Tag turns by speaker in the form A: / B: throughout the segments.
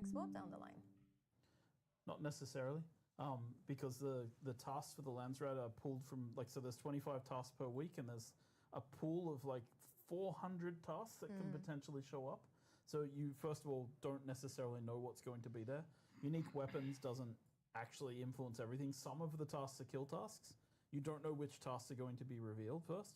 A: explode down the line?
B: Not necessarily, because the tasks for the Landsrat are pulled from, like, so there's 25 tasks per week, and there's a pool of like 400 tasks that can potentially show up. So you, first of all, don't necessarily know what's going to be there. Unique weapons doesn't actually influence everything. Some of the tasks are kill tasks. You don't know which tasks are going to be revealed first.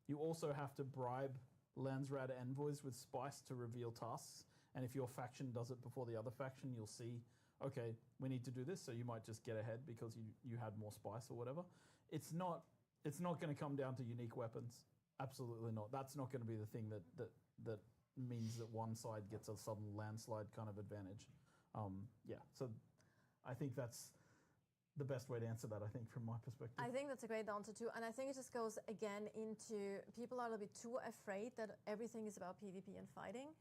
B: You also have to bribe Landsrat envoys with spice to reveal tasks. And if your faction does it before the other faction, you'll see, okay, we need to do this. So you might just get ahead because you had more spice or whatever. It's not going to come down to unique weapons. Absolutely not. That's not going to be the thing that means that one side gets a sudden landslide kind of advantage. So I think that's the best way to answer that, I think, from my perspective.
A: I think that's a great answer too, and I think it just goes again into people are a little bit too afraid that everything is about PvP and fighting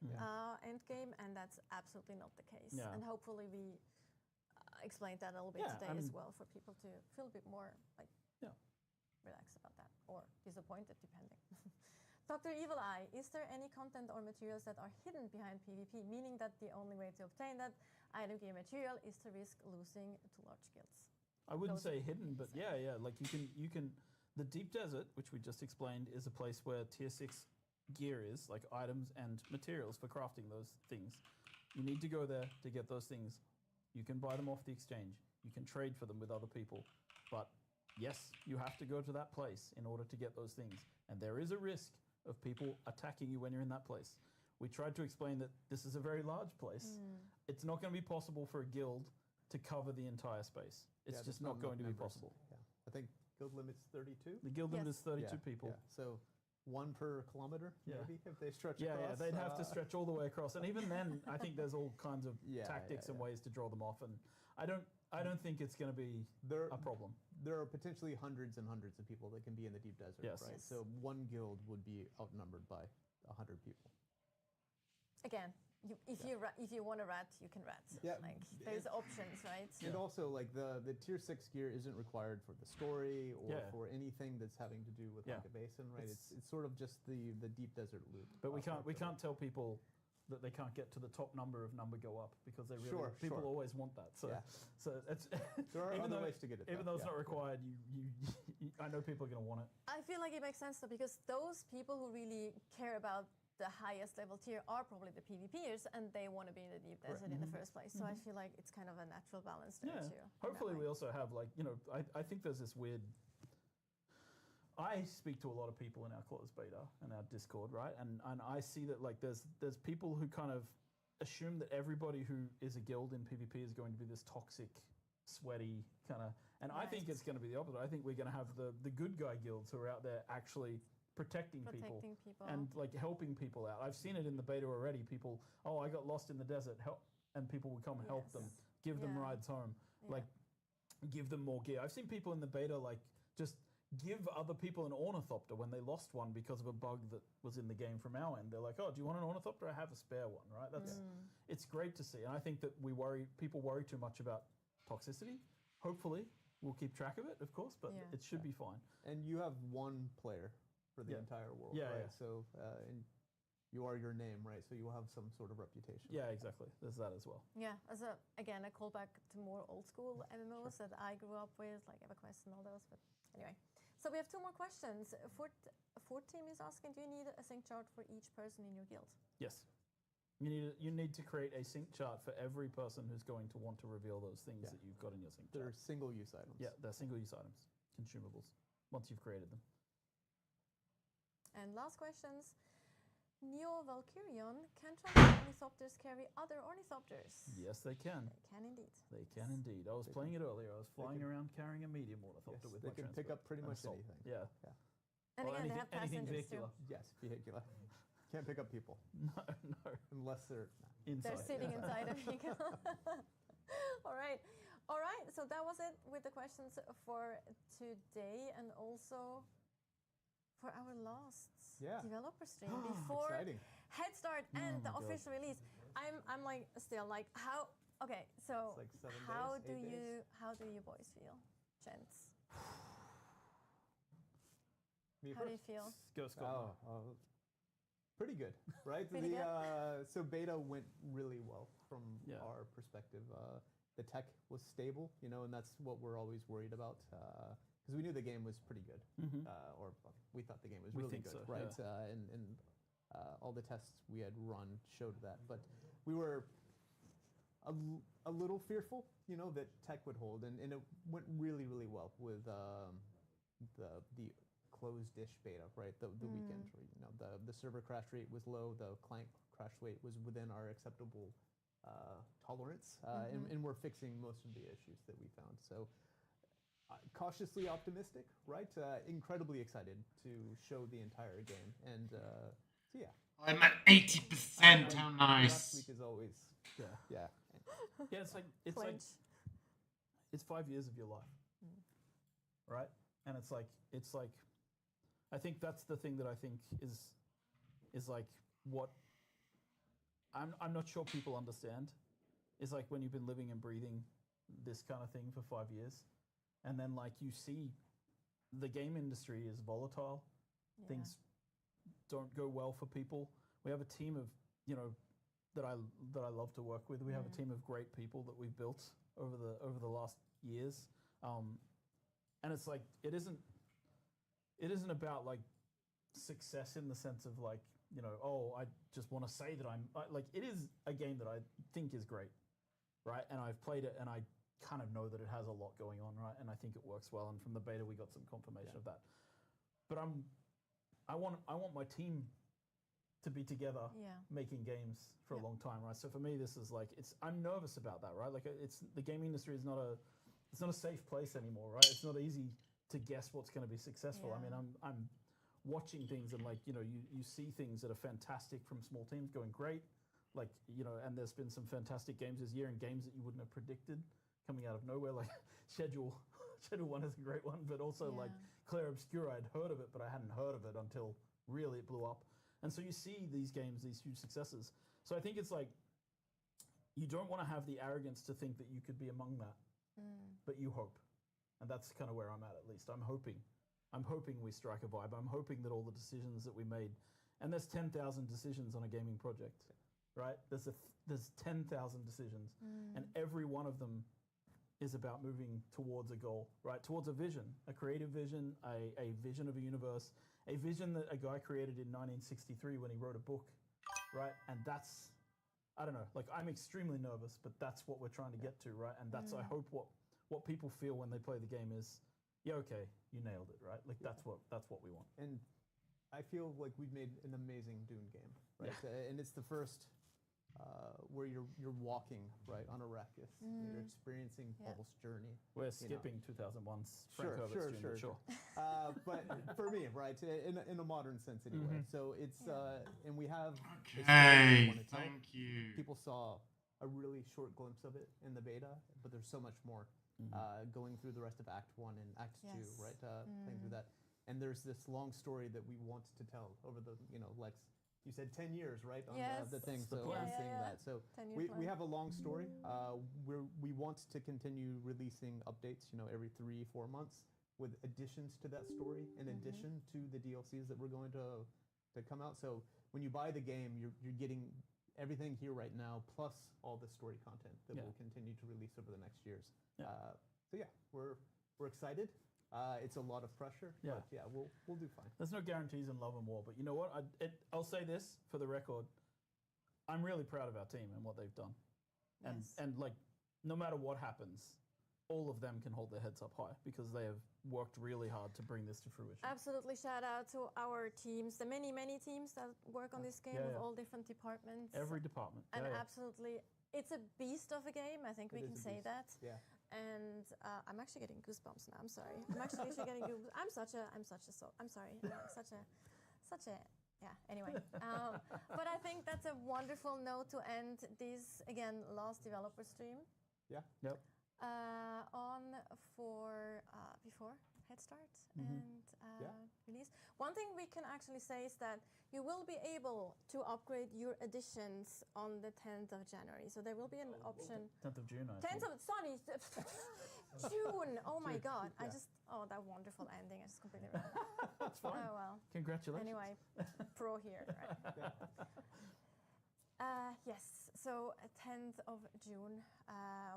A: endgame, and that's absolutely not the case.
B: Yeah.
A: And hopefully we explained that a little bit today as well for people to feel a bit more like relaxed about that, or disappointed, depending. Dr. Evil Eye, is there any content or materials that are hidden behind PvP, meaning that the only way to obtain that item gear material is to risk losing to large guilds?
B: I wouldn't say hidden, but yeah. Like you can. The Deep Desert, which we just explained, is a place where tier 6 gear is, like items and materials for crafting those things. You need to go there to get those things. You can buy them off the exchange. You can trade for them with other people, but yes, you have to go to that place in order to get those things, and there is a risk of people attacking you when you're in that place. We tried to explain that this is a very large place. It's not going to be possible for a guild to cover the entire space. It's just not going to be possible.
C: Yeah. I think guild limit's 32.
B: The guild limit is 32 people.
C: Yeah. So one per kilometer, maybe, if they stretch across.
B: Yeah, they'd have to stretch all the way across. And even then, I think there's all kinds of tactics and ways to draw them off. And I don't think it's going to be a problem.
C: There are potentially hundreds and hundreds of people that can be in the Deep Desert, right?
A: Yes.
C: So one guild would be outnumbered by 100 people.
A: Again, if you want to rat, you can rat.
C: Yeah.
A: Like there's options, right?
C: And also, like the tier 6 gear isn't required for the story or for anything that's having to do with like a basin, right? It's sort of just the Deep Desert loop.
B: But we can't tell people that they can't get to the top number go up because they really people always want that. So so it's
C: there are other ways to get it.
B: Even though it's not required, you I know people are going to want it.
A: I feel like it makes sense though, because those people who really care about the highest level tier are probably the PvPers, and they want to be in the Deep Desert in the first place. So I feel like it's kind of a natural balance there too.
B: Hopefully we also have, like, I think there's this weird. I speak to a lot of people in our closed beta and our Discord, right? And I see that, like, there's people who kind of assume that everybody who is a guild in PvP is going to be this toxic, sweaty kind of. And I think it's going to be the opposite. I think we're going to have the good guy guilds who are out there actually protecting people and like helping people out. I've seen it in the beta already. People, I got lost in the desert, and people would come help them, give them rides home, like give them more gear. I've seen people in the beta like just give other people an ornithopter when they lost one because of a bug that was in the game from our end. They're like, "Oh, do you want an ornithopter? I have a spare one." Right? It's great to see, and I think that people worry too much about toxicity. Hopefully, we'll keep track of it, of course, but it should be fine.
C: And you have one player for the entire world, right? So and you are your name, right? So you will have some sort of reputation.
B: Yeah, exactly. There's that as well.
A: Yeah, as a callback to more old school MMOs that I grew up with, like EverQuest and all those. But anyway, so we have 2 more questions. Fort Team is asking, do you need a sync chart for each person in your guild?
B: Yes. You need to create a sync chart for every person who's going to want to reveal those things that you've got in your sync chart.
C: They're single-use items.
B: Yeah, they're single-use items, consumables, once you've created them.
A: And last questions. Neo Valkyrion, can ornithopters carry other ornithopters?
B: Yes, they can.
A: They can indeed.
B: They can indeed. I was playing it earlier. I was flying around carrying a medium ornithopter with my
C: They can pick up pretty much anything.
B: Yeah.
A: And again, they have
B: anything
A: passengers
B: vehicular.
A: too.
C: Yes, vehicular. Can't pick up people.
B: No.
C: Unless they're
B: inside.
A: They're sitting inside a vehicle. All right. So that was it with the questions for today, and also for our last developer stream before Head Start and the official release. I'm like still like how. Okay, so
C: like 7 days,
A: how
C: 8
A: do
C: days?
A: how do you boys feel, gents?
C: Me
A: How do you
C: first?
A: feel?
B: Go, Scott.
C: Pretty good, right?
A: Pretty good?
C: So beta went really well from our perspective. The tech was stable, and that's what we're always worried about. Because we knew the game was pretty good, or we thought the game was really good, so, right? Yeah. And all the tests we had run showed that. But we were a little fearful, that tech would hold, and it went really, really well with the closed-ish beta, right? The weekend, the server crash rate was low, the client crash rate was within our acceptable tolerance, and we're fixing most of the issues that we found. So cautiously optimistic, right? Incredibly excited to show the entire game, and so yeah.
D: I'm at 80%. How nice!
C: Last week is always yeah.
B: It's 5 years of your life, right? And it's like I think that's the thing that I think is like what I'm not sure people understand. Is like when you've been living and breathing this kind of thing for 5 years, and then like you see the game industry is volatile. Yeah. Things don't go well for people. We have a team of that I love to work with. We have a team of great people that we've built over the last years, and it's like it isn't about like success in the sense of like I just want to say that like it is a game that I think is great, right? And I've played it and I kind of know that it has a lot going on, right? And I think it works well. And from the beta, we got some confirmation of that. But I want my team to be together making games for a long time, right? So for me, this is like I'm nervous about that, right? Like the gaming industry is not a safe place anymore, right? It's not easy to guess what's going to be successful. Yeah. I mean, I'm watching things and like you see things that are fantastic from small teams going great, like and there's been some fantastic games this year and games that you wouldn't have predicted coming out of nowhere, like Schedule 1 is a great one, but also like Clair Obscura, I'd heard of it, but I hadn't heard of it until really it blew up. And so you see these games, these huge successes. So I think it's like you don't want to have the arrogance to think that you could be among that, but you hope. And that's kind of where I'm at least. I'm hoping we strike a vibe. I'm hoping that all the decisions that we made, and there's 10,000 decisions on a gaming project, right? There's 10,000 decisions, and every one of them is about moving towards a goal, right? Towards a vision, a creative vision, a vision of a universe, a vision that a guy created in 1963 when he wrote a book, right? And that's, I don't know, like I'm extremely nervous, but that's what we're trying to get to, right? And that's, I hope what people feel when they play the game is, okay, you nailed it, right? Like that's what we want.
C: And I feel like we've made an amazing Dune game, right? Yeah. And it's the first where you're walking right on Arrakis. You're experiencing Paul's journey.
B: We're skipping 2001's Frank Herbert's Dune, sure.
C: But for me, right, in a modern sense anyway. So it's and we have.
D: Okay, thank you.
C: People saw a really short glimpse of it in the beta, but there's so much more going through the rest of Act 1 and Act 2, right? Playing through that, and there's this long story that we want to tell over the Lex. You said 10 years, right, on the thing, so I'm seeing that. So we have a long story. We want to continue releasing updates, every 3-4 months with additions to that story, in addition to the DLCs that we're going to come out. So when you buy the game, you're getting everything here right now, plus all the story content that we'll continue to release over the next years. So we're excited. It's a lot of pressure, but we'll do fine.
B: There's no guarantees in love and war, but you know what? I'll say this for the record. I'm really proud of our team and what they've done. And like, no matter what happens, all of them can hold their heads up high because they have worked really hard to bring this to fruition.
A: Absolutely. Shout out to our teams, the many teams that work on this game with all different departments.
B: Every department.
A: And absolutely, it's a beast of a game. I think we can say that. Yeah. And I'm actually getting goosebumps now. I'm sorry. I'm actually getting goosebumps. I'm sorry. Anyway. But I think that's a wonderful note to end this, again, last developer stream.
C: Yeah. Yep.
A: Before Head Start and release. One thing we can actually say is that you will be able to upgrade your editions on the 10th of January. So there will be an option.
B: 10th of June, I
A: 10th of June. Oh my God. That wonderful ending. I just completely read that.
B: That's fine.
A: Oh well.
B: Congratulations.
A: Anyway, pro here, right? Yes, so 10th of June,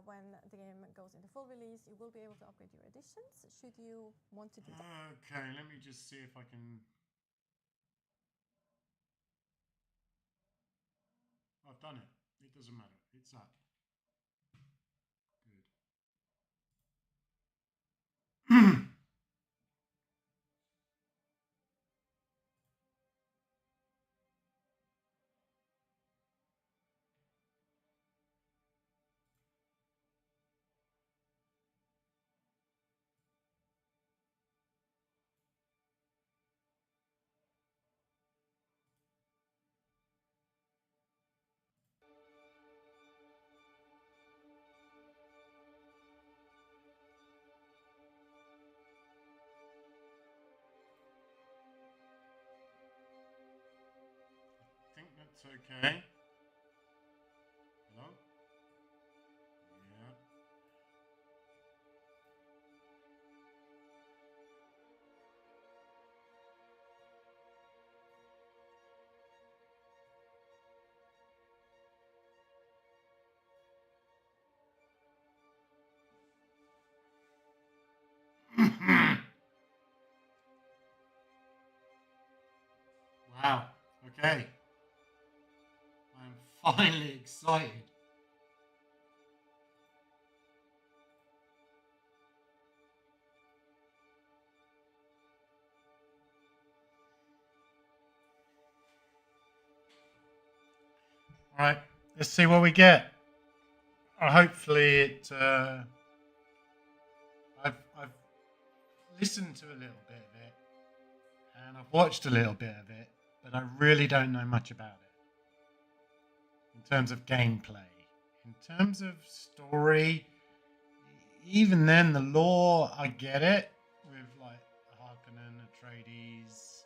A: when the game goes into full release, you will be able to upgrade your editions, should you want to do that.
D: Okay, let me just see if I can... I've done it. It doesn't matter. It's up. Good. I think that's okay. Hello? Yeah. Wow. Okay. I'm finally excited. All right. Let's see what we get. Hopefully it. I've listened to a little bit of it, and I've watched a little bit of it, but I really don't know much about it in terms of gameplay. In terms of story, even then, the lore, I get it with like Harkonnen, Atreides,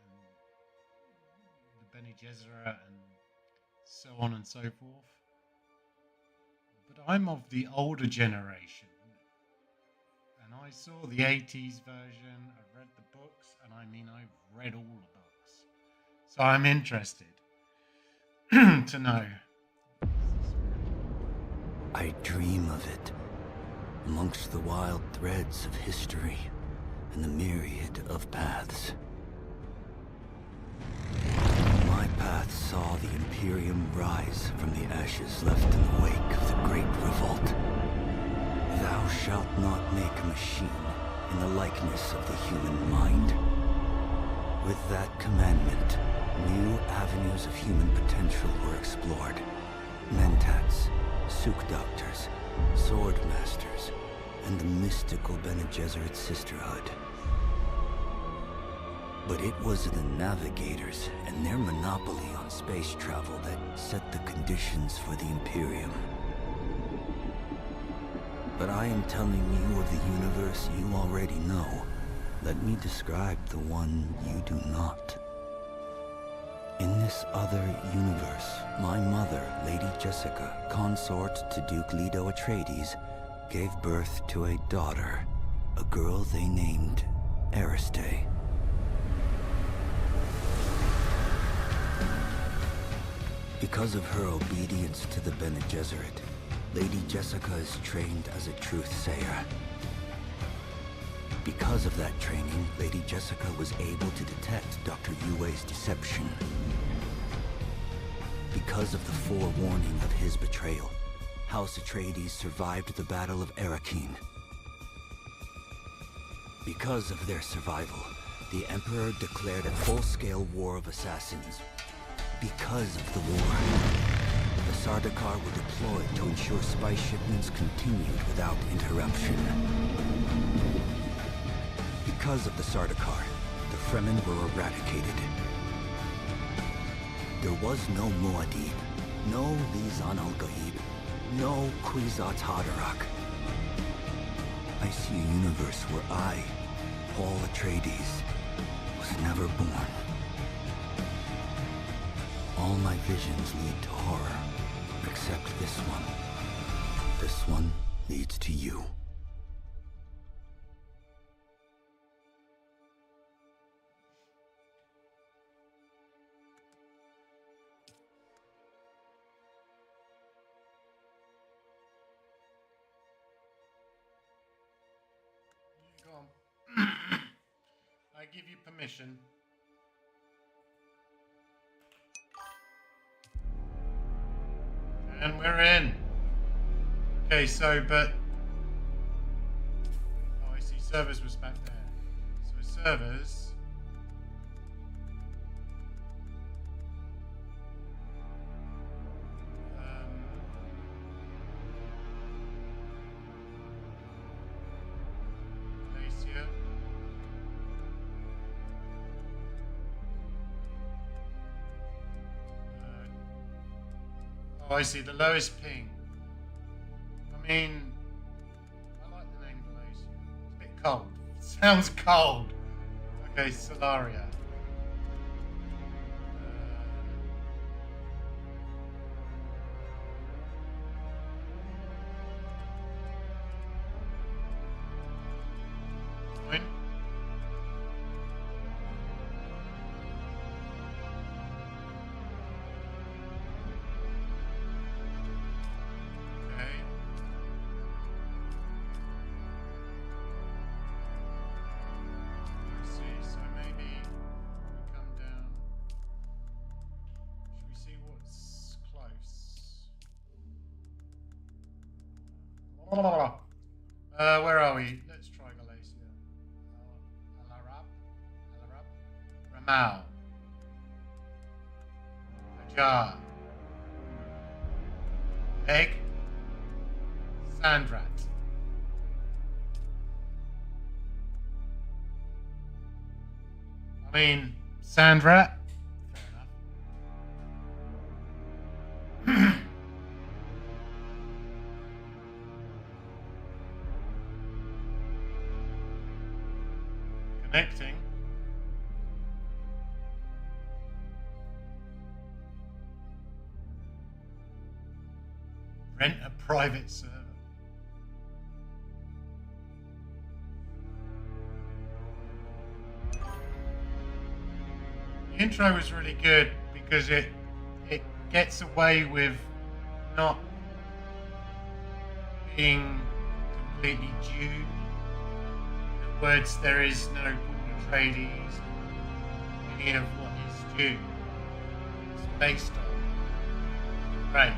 D: and the Bene Gesserit, and so on and so forth. But I'm of the older generation, and I saw the 80s version, I've read the books, and I mean, I've read all the books. So I'm interested to know.
E: I dream of it, amongst the wild threads of history and the myriad of paths. My path saw the Imperium rise from the ashes left in the wake of the Great Revolt. Thou shalt not make a machine in the likeness of the human mind. With that commandment, new avenues of human potential were explored. Mentats, Suk Doctors, Sword Masters, and the mystical Bene Gesserit Sisterhood. But it was the Navigators and their monopoly on space travel that set the conditions for the Imperium. But I am telling you of the universe you already know. Let me describe the one you do not. In this other universe, my mother, Lady Jessica, consort to Duke Leto Atreides, gave birth to a daughter, a girl they named Ariste. Because of her obedience to the Bene Gesserit, Lady Jessica is trained as a truth-sayer. Because of that training, Lady Jessica was able to detect Dr. Yue's deception. Because of the forewarning of his betrayal, House Atreides survived the Battle of Arrakeen. Because of their survival, the Emperor declared a full-scale war of assassins. Because of the war, the Sardaukar were deployed to ensure spice shipments continued without interruption. Because of the Sardaukar, the Fremen were eradicated. There was no Muad'Dib, no Lisan al-Gaib, no Kwisatz Haderach. I see a universe where I, Paul Atreides, was never born. All my visions lead to horror, except this one. This one leads to you.
D: give you permission. And we're in. Okay, so, but... Oh, I see servers was back there. So servers... Glacier. Oh, I see, the lowest ping. I mean, I like the name Glacier. It's a bit cold. Sounds cold. Okay, Solaria. Fine. Okay. Let's see, so maybe we come down. Should we see what's close? Where are we? Let's try Galacia. Alarab. Ramal. Ajar. Egg. Sandrat. I mean, Sandrat. Fair enough. Connecting. Rent a private server. The intro was really good because it gets away with not being completely Dune. In other words, there is no Paul Atreides, any of what is Dune. It's based on Rey.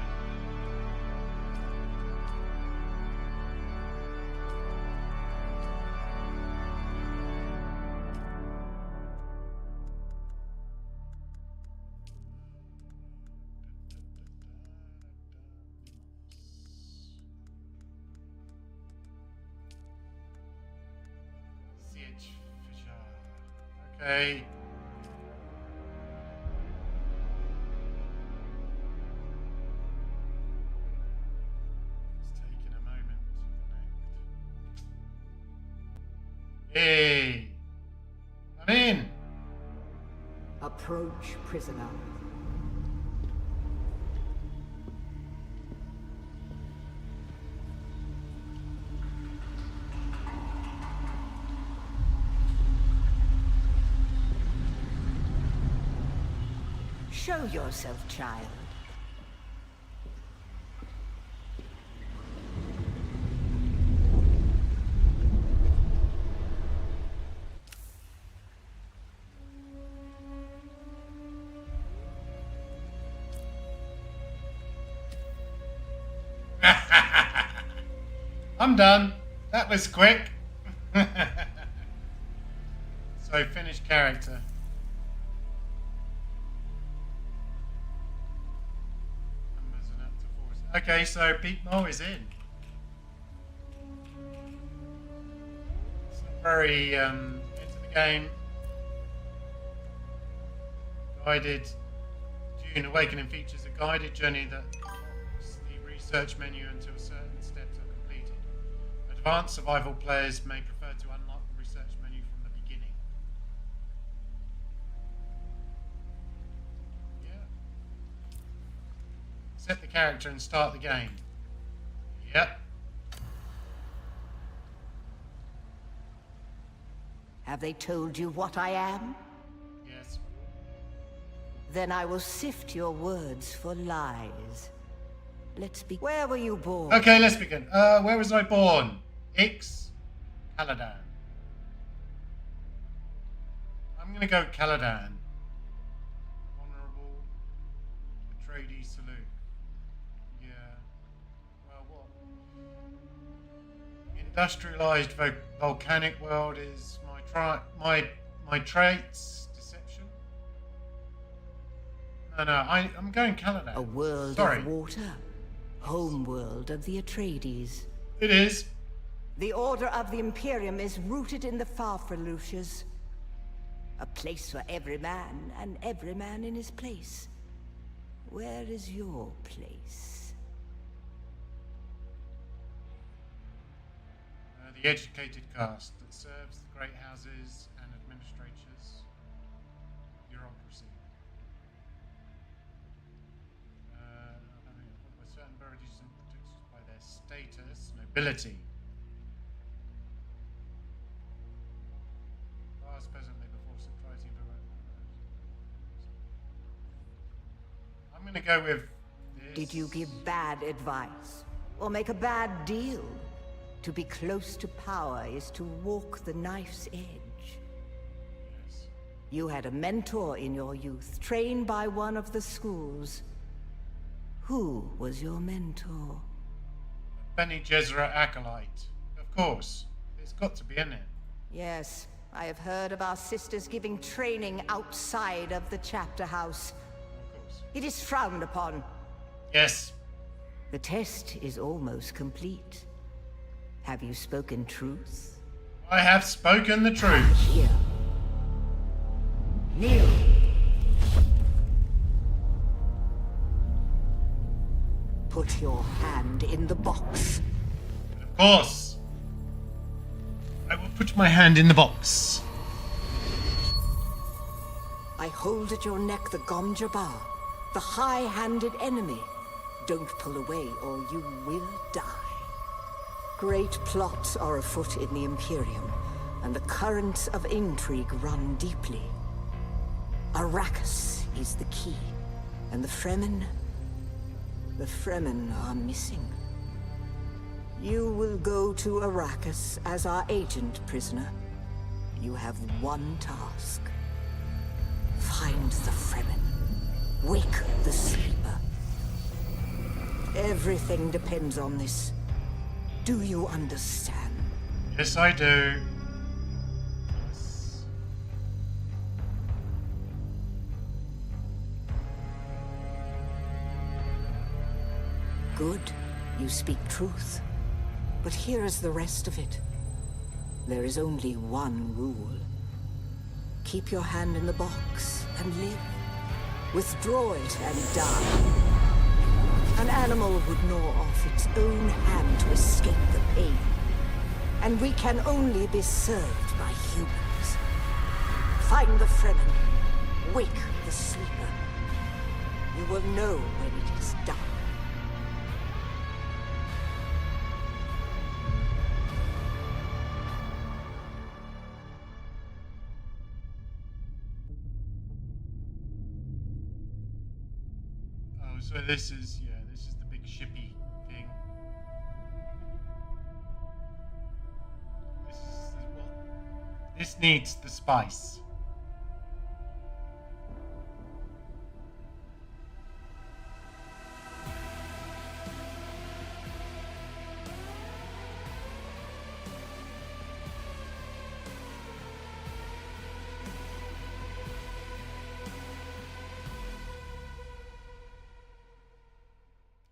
D: Okay. It's taking a moment to connect. Hey! I'm in!
F: Approach, prisoner. Show yourself, child.
D: I'm done. That was quick. So, finish character. Okay, so Pete Mo is in. It's not very into the game. Guided Dune Awakening features a guided journey that unlocks the research menu until certain steps are completed. Advanced survival players may prefer to unlock the research menu from the beginning. Set the character and start the game. Yep.
F: Have they told you what I am?
D: Yes.
F: Then I will sift your words for lies. Let's be. Where were you born?
D: Okay, let's begin. Where was I born? Ix, Caladan. going to go Caladan. Honourable Atreides salute. Yeah. Well, what? Industrialised volcanic world is my traits. Deception. No, I'm going Caladan.
F: A world
D: Sorry.
F: of water. Home world of the Atreides.
D: It is.
F: The Order of the Imperium is rooted in the Farfreluches. A place for every man, and every man in his place. Where is your place?
D: The educated caste that serves the great houses and administrators. Bureaucracy. By certain birdies and protected by their status, nobility. Past, presently, before subtracting the I'm going to go with this.
F: Did you give bad advice? Or make a bad deal? To be close to power is to walk the knife's edge.
D: Yes.
F: You had a mentor in your youth, trained by one of the schools. Who was your mentor?
D: Bene Gesserit acolyte. Of course. It's got to be in it.
F: Yes, I have heard of our sisters giving training outside of the chapter house.
D: Of course.
F: It is frowned upon.
D: Yes.
F: The test is almost complete. Have you spoken truth?
D: I have spoken the truth.
F: Here. Kneel. Put your hand in the box.
D: Of course. I will put my hand in the box.
F: I hold at your neck the Gom Jabbar, the high-handed enemy. Don't pull away or you will die. Great plots are afoot in the Imperium, and the currents of intrigue run deeply. Arrakis is the key, and the Fremen are missing. You will go to Arrakis as our agent, prisoner. You have one task. Find the Fremen. Wake the sleeper. Everything depends on this. Do you understand?
D: Yes, I do. Yes.
F: Good. You speak truth. But here is the rest of it. There is only one rule. Keep your hand in the box and live. Withdraw it and die. An animal would gnaw off its own hand to escape the pain. And we can only be served by humans. Find the Fremen. Wake the sleeper. You will know when it is done.
D: Oh, so this is the big shippy thing. This needs the spice.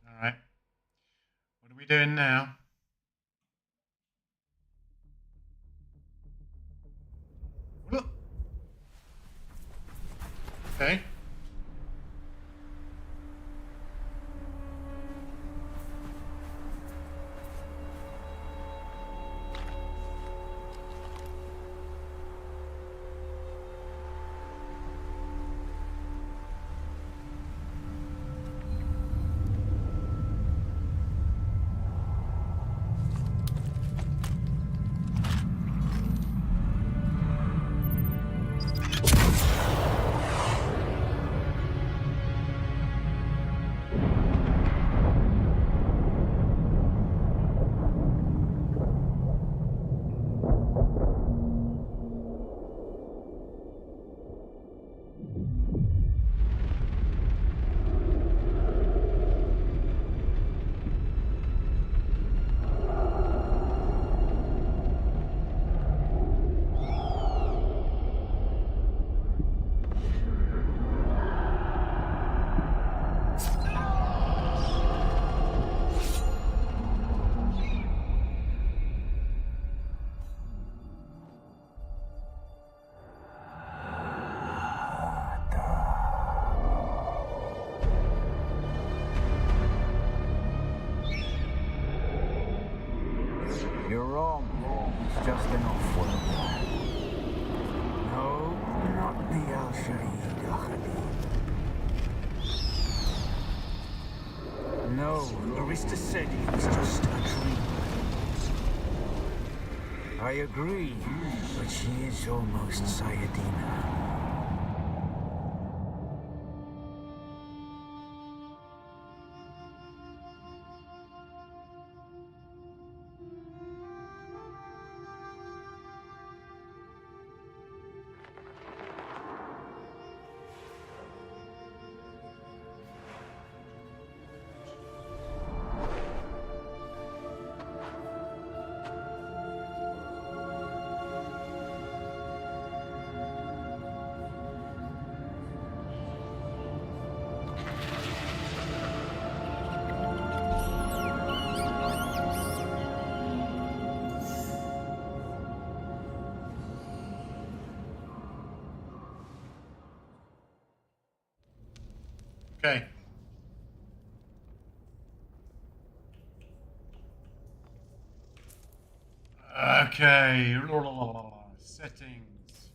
D: All right. What are we doing now? Okay.
G: wrong. It's just an off-worlder. No, not the Al-Shaheed Ahadi. No, Arista said he was just a dreamer. I agree, but she is almost Sayadina.
D: Okay. Okay. Settings.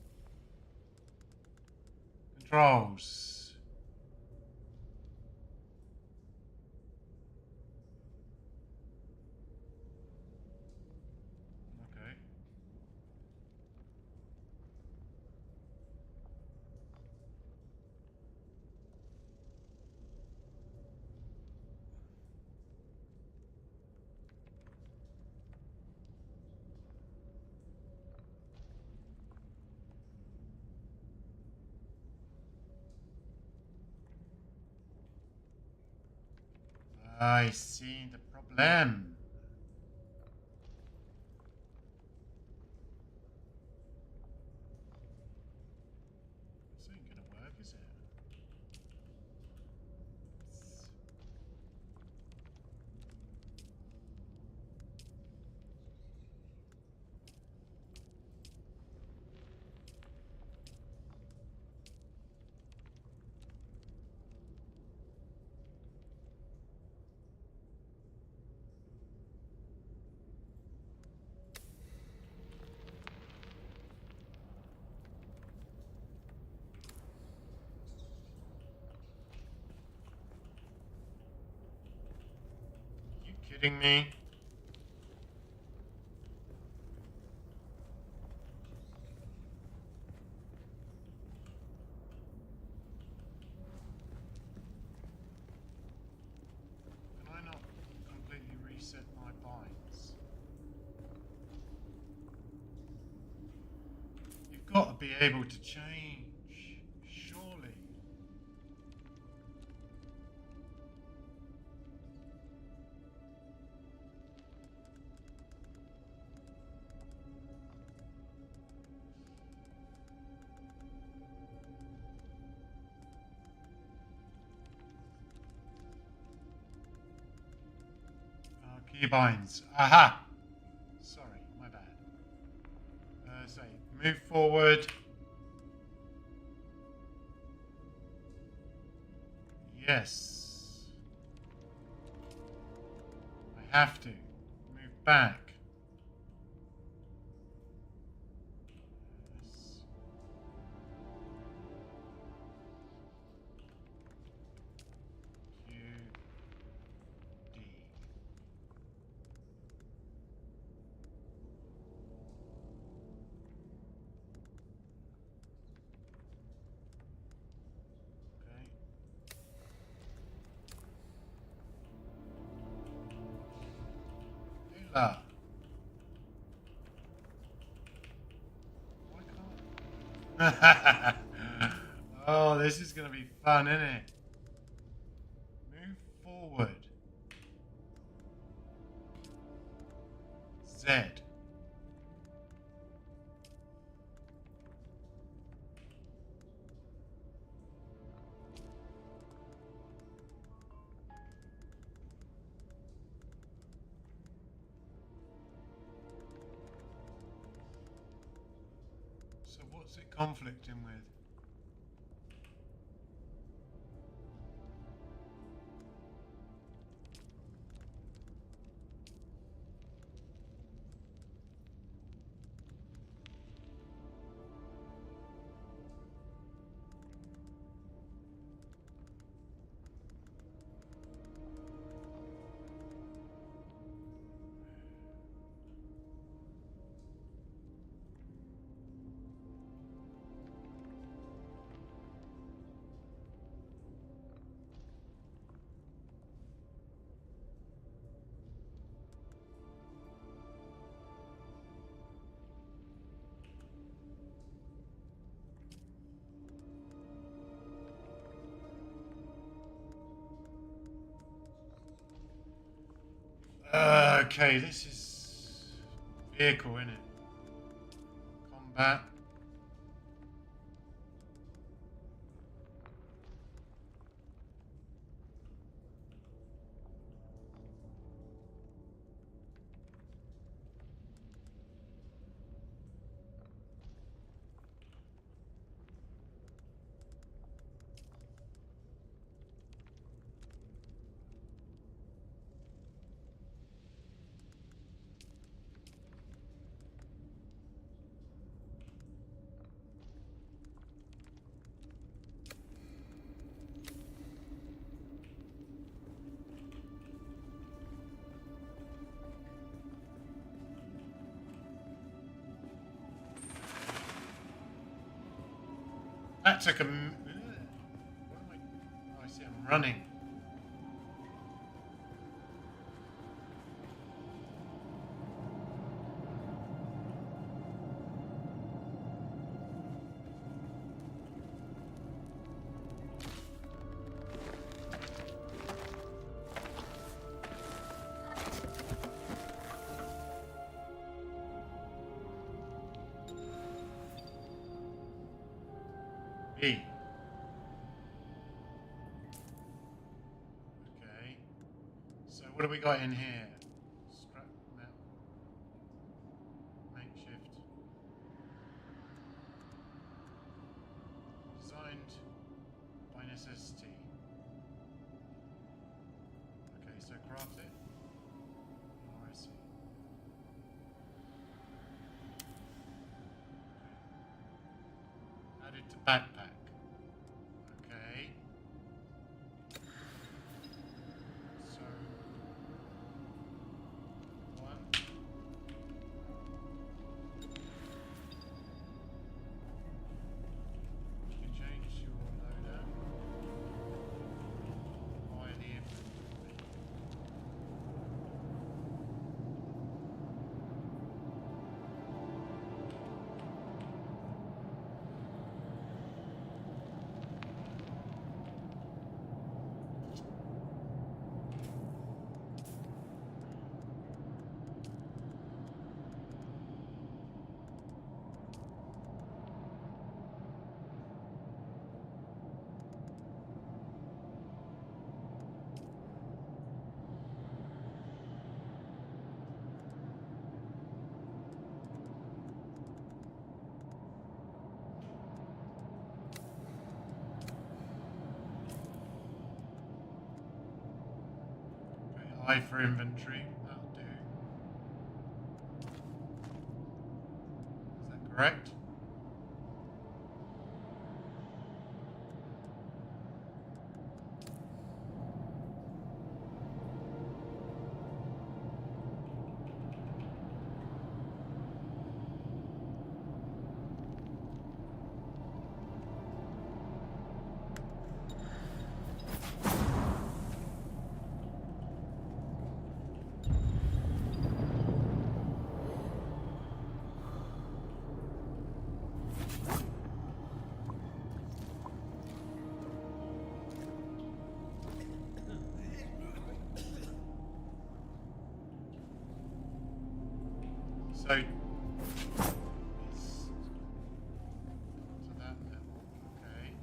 D: Controls. Okay. I see the problem. This ain't gonna work, is it? You kidding me? Can I not completely reset my binds? You've got to be able to change, surely. Keybinds. Aha! Sorry, my bad. Say, move forward. Yes. I have to. Move back. Yes. Q, D. Okay. Lila. Why can't... Oh, this is going to be fun, isn't it? Move forward. Z. So what's it conflicting with? Okay, this is vehicle, isn't it? Combat. That took a... What am I... Oh, I see I'm running. B. Okay. So what do we got in here? Scrap metal. Makeshift. Designed by necessity. Okay, so craft it. Oh, I see. Added to backpack. Okay. So 1. You can change your loader via the inventory. I for inventory, that'll do. Is that correct? So it's to that level, okay.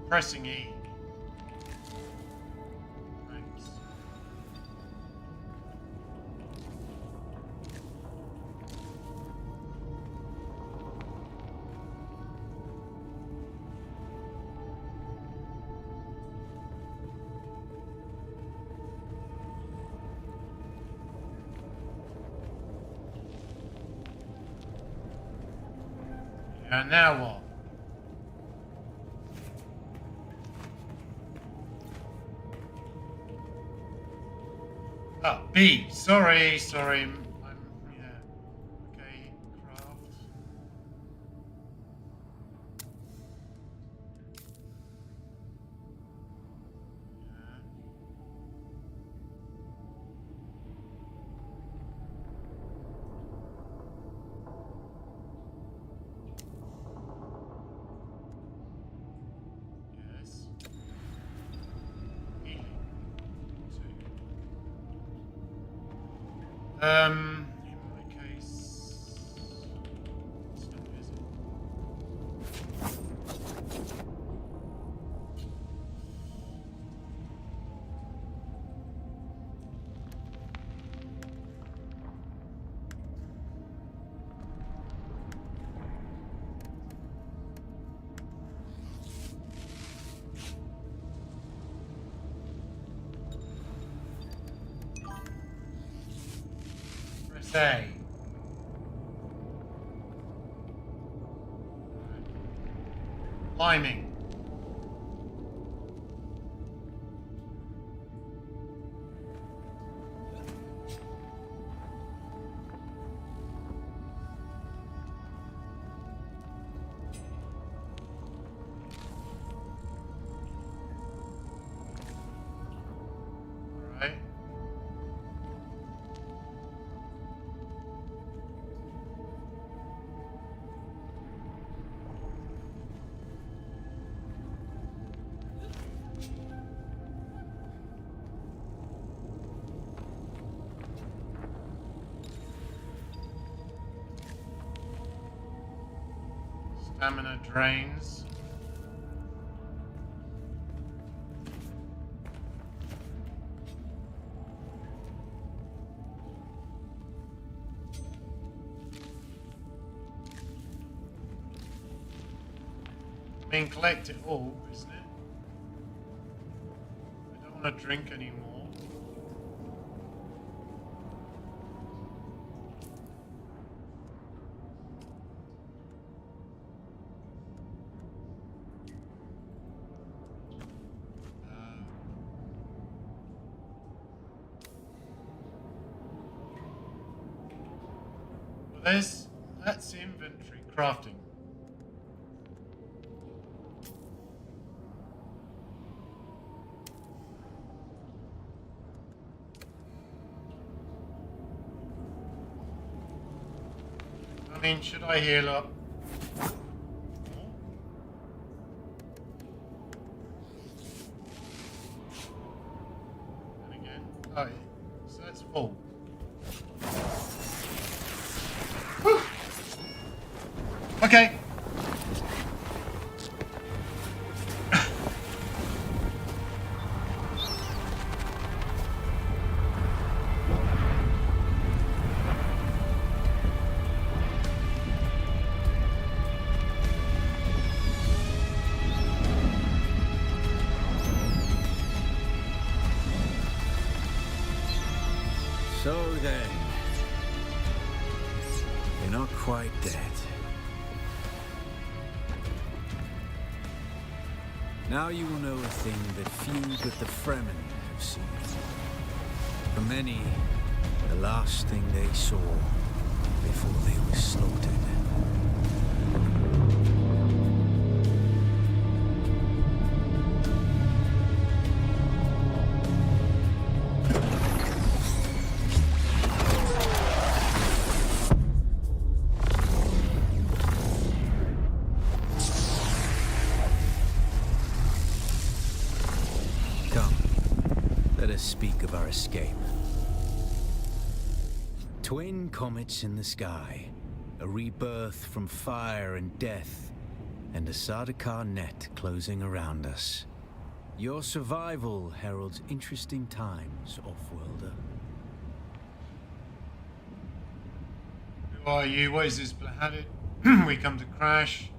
D: Pressing E. Thanks. And now what? Oh, B. Sorry. I'm yeah. Okay, craft. In my case, it's not, is it? Press A. Climbing. All right. Stamina drains. I mean, collect it all, isn't it? I don't want to drink anymore. Well, that's the inventory crafting. I mean, should I heal up? And again, oh yeah, so that's full. Whew. Okay.
G: So then, you're not quite dead. Now you will know a thing that few but the Fremen have seen. For many, the last thing they saw before they were slaughtered. Let us speak of our escape. Twin comets in the sky, a rebirth from fire and death, and a Sardaukar net closing around us. Your survival heralds interesting times, Offworlder.
D: Who are you? What is this? How did we come to crash?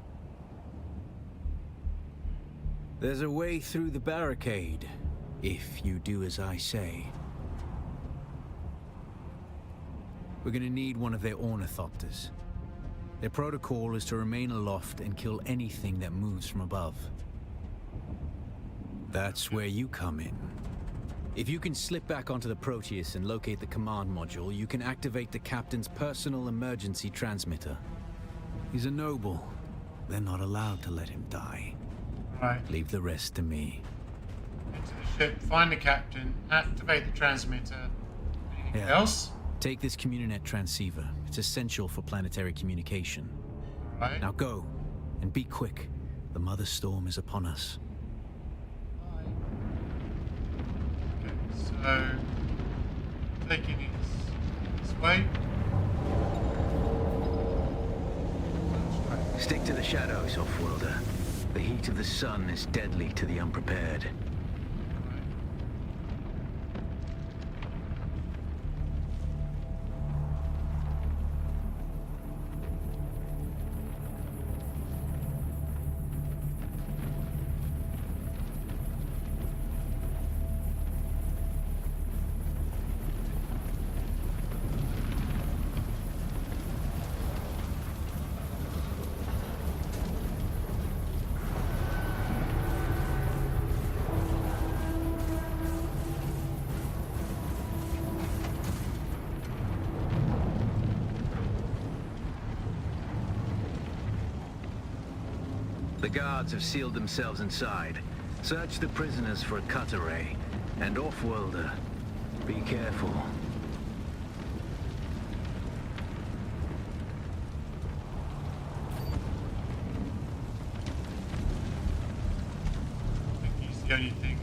G: There's a way through the barricade, if you do as I say. We're gonna need one of their ornithopters. Their protocol is to remain aloft and kill anything that moves from above. That's where you come in. If you can slip back onto the Proteus and locate the command module, you can activate the captain's personal emergency transmitter. He's a noble. They're not allowed to let him die.
D: Right.
G: Leave the rest to me.
D: Into the ship, find the captain, activate the transmitter. Anything else?
G: Take this Communinet transceiver. It's essential for planetary communication.
D: Right.
G: Now go, and be quick. The Mother Storm is upon us.
D: Okay, so taking its This way.
G: Stick to the shadows, Offworlder. The heat of the sun is deadly to the unprepared. The guards have sealed themselves inside. Search the prisoners for a cut array. And Offworlder, be careful.
D: I think he's the only thing.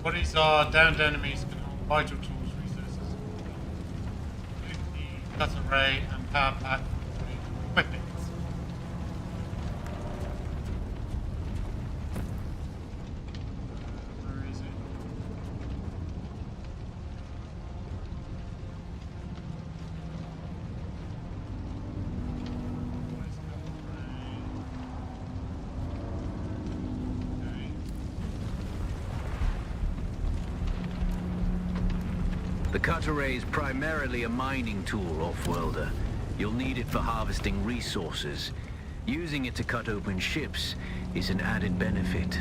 D: Bodies are downed enemies can hold vital tools, resources. The cut array and power pack for equipping.
G: The cut array is primarily a mining tool, Offworlder. You'll need it for harvesting resources. Using it to cut open ships is an added benefit.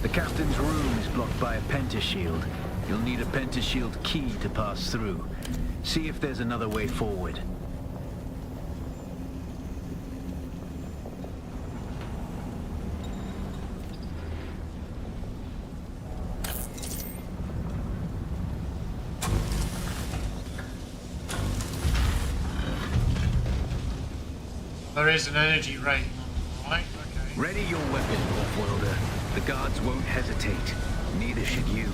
G: The captain's room is blocked by a pentashield. You'll need a pentashield key to pass through. See if there's another way forward.
D: There is an energy rating on, right? Okay.
G: Ready your weapon, Offworlder. The guards won't hesitate. Neither should you.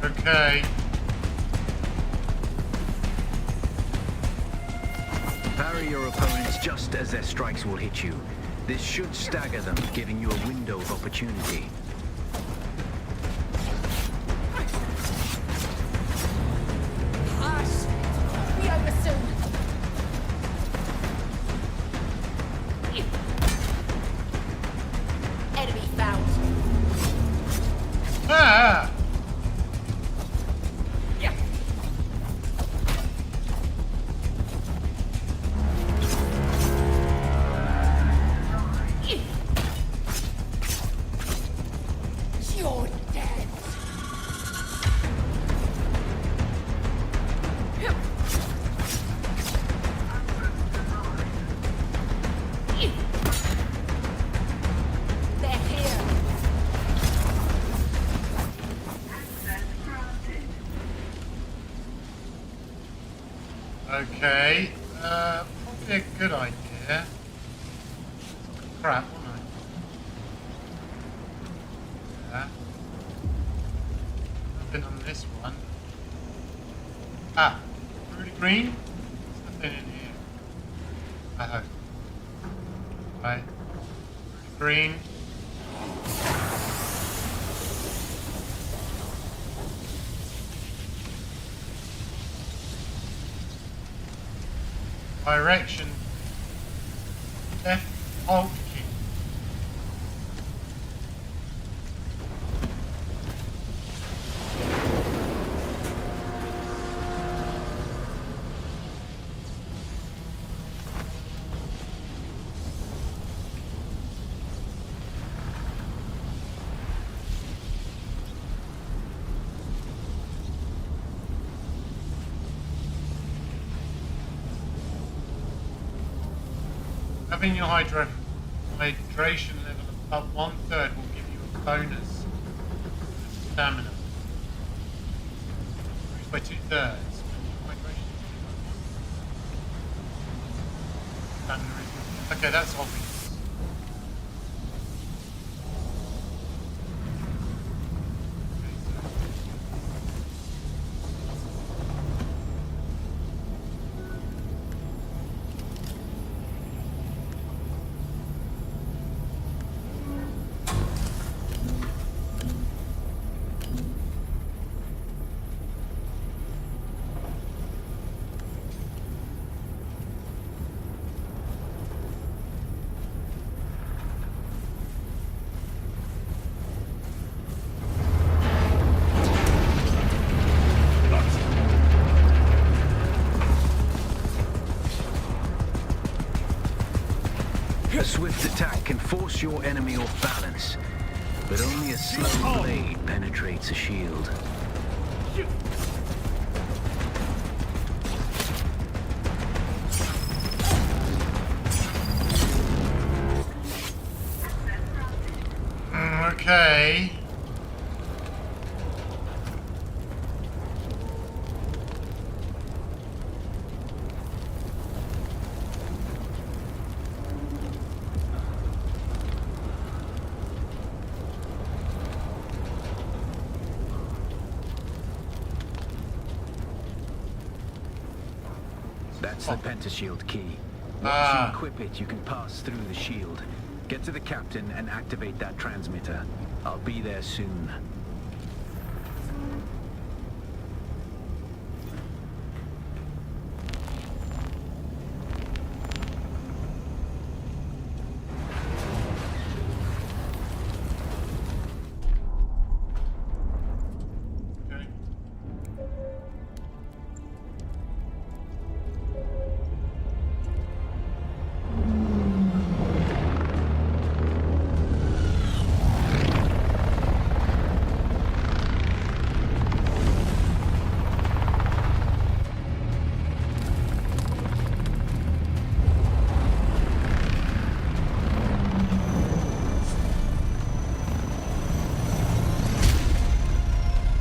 D: Okay.
G: Parry your opponents just as their strikes will hit you. This should stagger them, giving you a window of opportunity.
F: Hush! Be over soon. Enemy found.
D: Ah!
F: You're dead. They're here.
D: Okay. Probably a good idea. Crap, wasn't I? Yeah. Nothing on this one. Ah, through the green? There's nothing in here. I hope. Right. Through the green. Direction. Left alt key. Having your hydration level above 1/3 will give you a bonus to stamina. By 2/3. Okay, that's obvious.
G: A swift attack can force your enemy off balance, but only a slow blade penetrates a shield.
D: Okay.
G: That's the pentashield key. Once you equip it, you can pass through the shield. Get to the captain and activate that transmitter. I'll be there soon.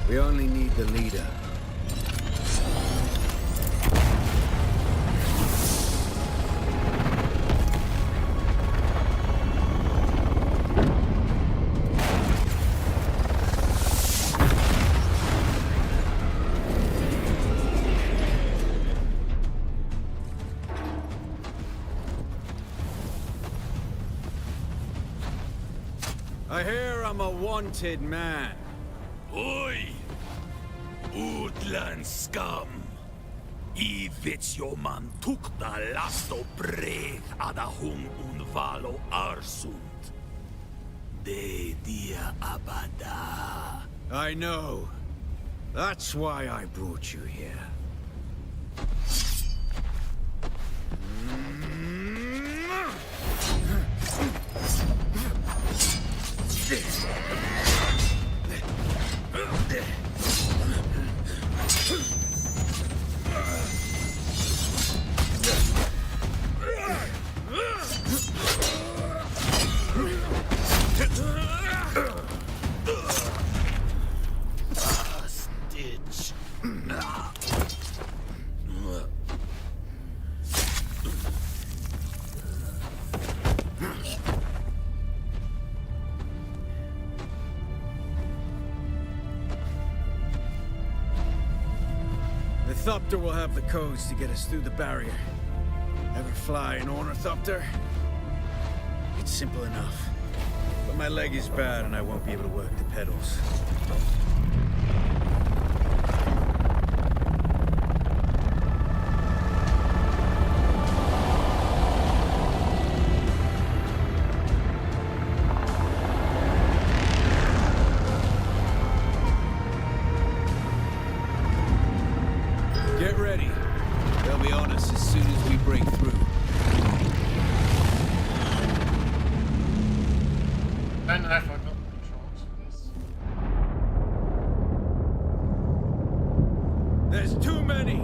G: We only need the leader. I hear I'm a wanted man.
H: Oi! Utland scum! I man tukta lasto breg ada hung unvalo arsund. De dia abada.
G: I know. That's why I brought you here.
H: Stitch.
G: Thopter will have the codes to get us through the barrier. Ever fly an ornithopter? It's simple enough. But my leg is bad and I won't be able to work the pedals. Get ready. They'll be on us as soon as we break through.
D: I don't know if I've got the controls for this.
G: There's too many!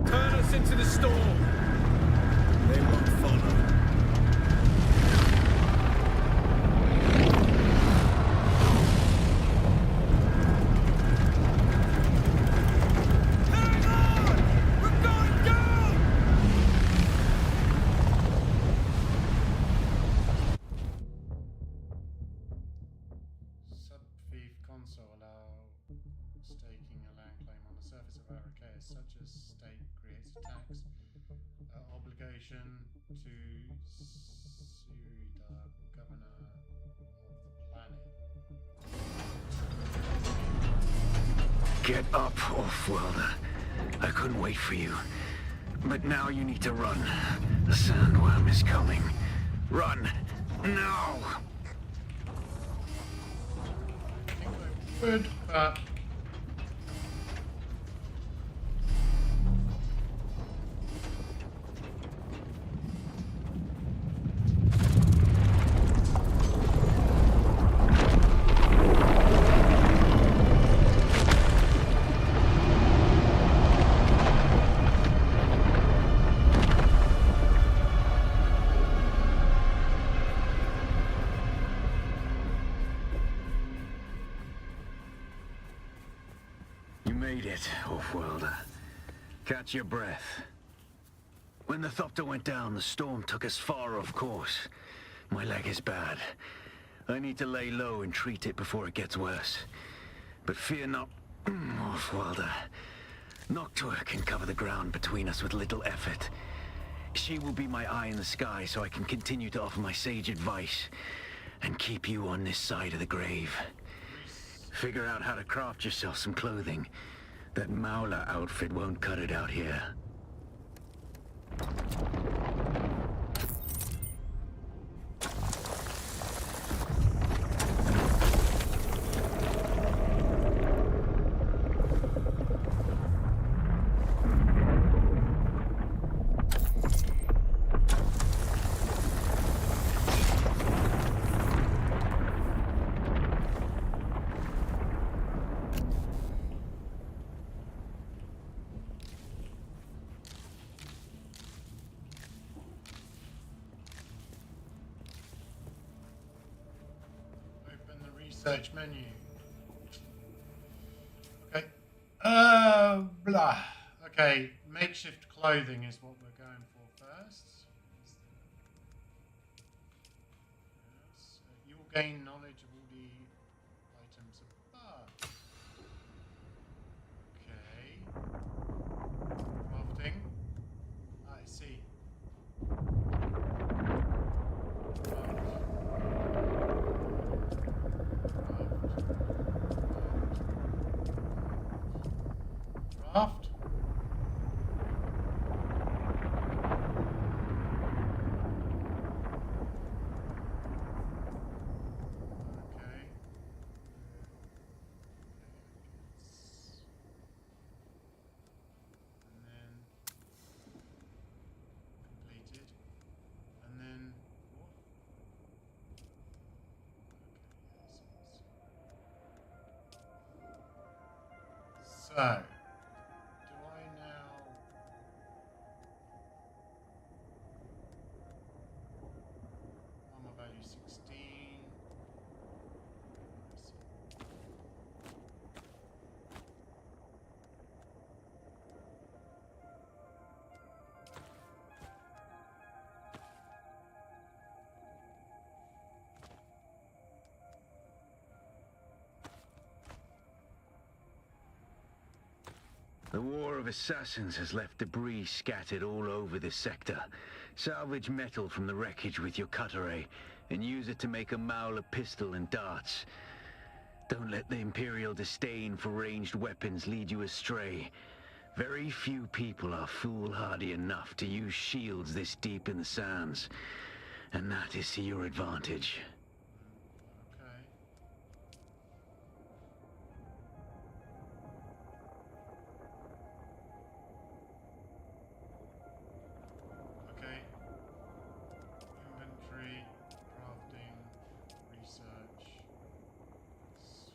G: Turn us into the storm! They won't follow. Hang on! We're going down!
D: Sub-thief console allow staking a land claim on the surface of Arrakis, such as stake creates a tax obligation to Surida, governor of the planet.
E: Get up, Offworlder. I couldn't wait for you. But now you need to run. The sandworm is coming. Run! Now!
D: I think I would, but
E: You made it, Offworlder. Catch your breath. When the Thopter went down, the storm took us far off course. My leg is bad. I need to lay low and treat it before it gets worse. But fear not, Offworlder. Noctua can cover the ground between us with little effort. She will be my eye in the sky so I can continue to offer my sage advice and keep you on this side of the grave. Figure out how to craft yourself some clothing. That Maula outfit won't cut it out here.
D: open the research menu. Okay. Blah. Okay, makeshift clothing is what we're going for first. Yes. You will gain knowledge of all the items above. Okay. Crafting. I see. Craft. Okay. And then completed. And then what? Okay, so. Do I now... Armor value 16.
G: The War of Assassins has left debris scattered all over this sector. Salvage metal from the wreckage with your cutter ray, and use it to make a Mauler pistol and darts. Don't let the Imperial disdain for ranged weapons lead you astray. Very few people are foolhardy enough to use shields this deep in the sands, and that is to your advantage.
D: Inventory, crafting, research. That's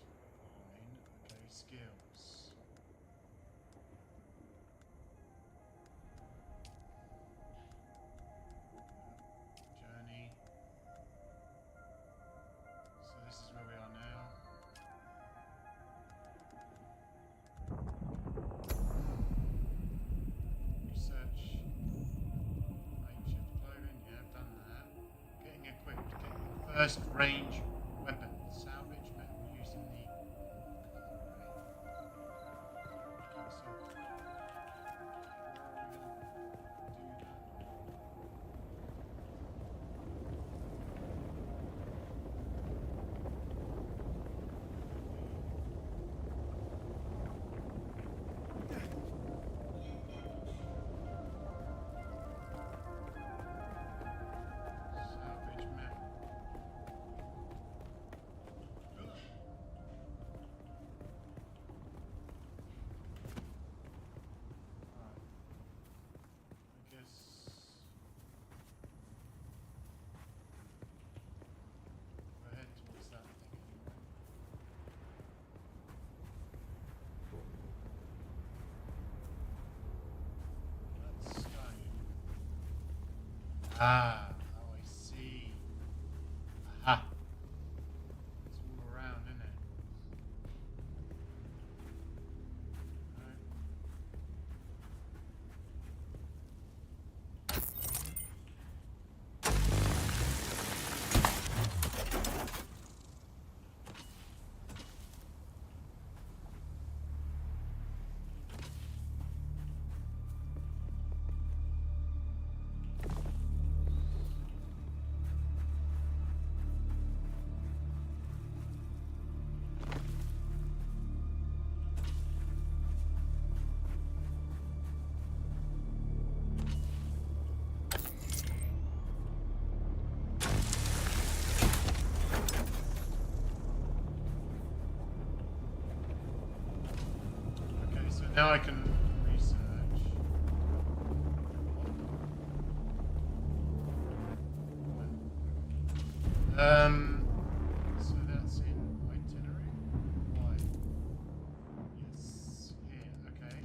D: fine. Okay, skills. Journey. So this is where we are now. Research. Makeshift clothing. Yeah, I've done that. Getting equipped. Getting first range weapon. Salvage metal using the. Okay, so where are we gonna do that? Salvage metal. Alright. I guess we'll head towards that thing anyway. Let's go. Ah, oh, I see. Aha. It's all around, isn't it? Right. Okay, so now I can research. So that's in itinerary. Why? Yes, here. Okay.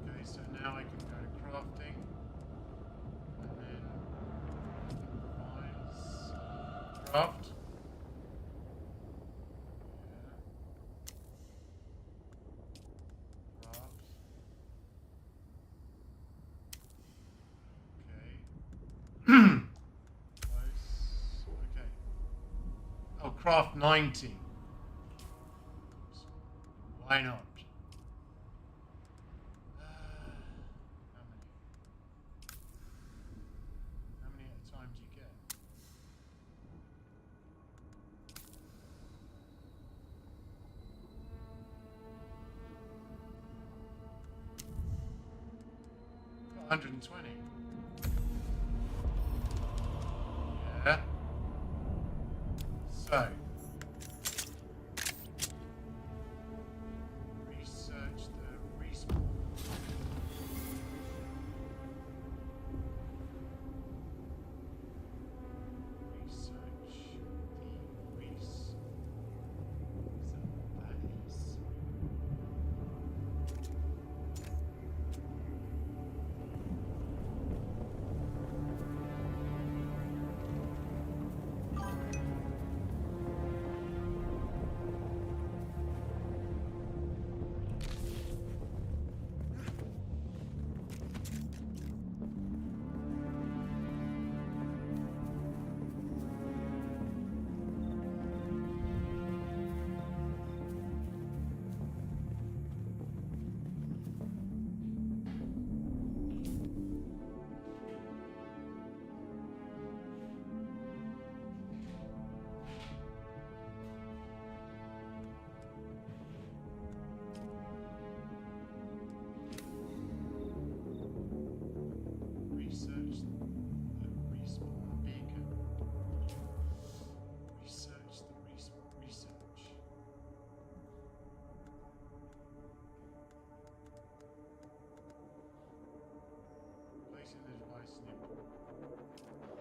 D: Okay, so now I can go to crafting, and then files, craft. Yeah. Craft. Okay. Close. Okay. Oh, craft 90. Why not? How many? How many at a time do you get? Got 120. Yeah. So. Research the respawn. Research the res. Is that what that is?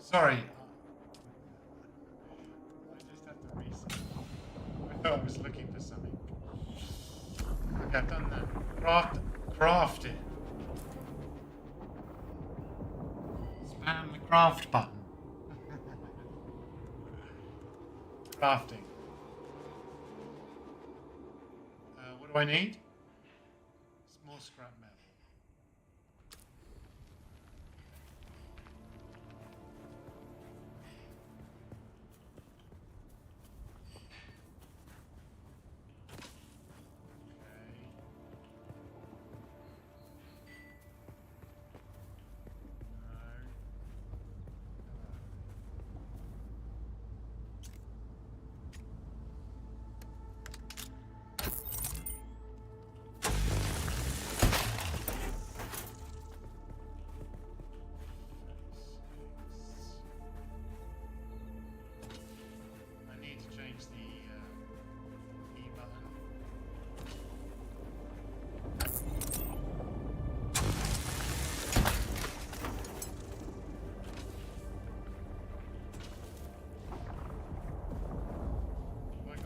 D: Sorry. I just have to reset. I thought I was looking for something. Okay, I've done that. Crafted. Spam the craft button. Crafting. What do I need? Small scrap metal.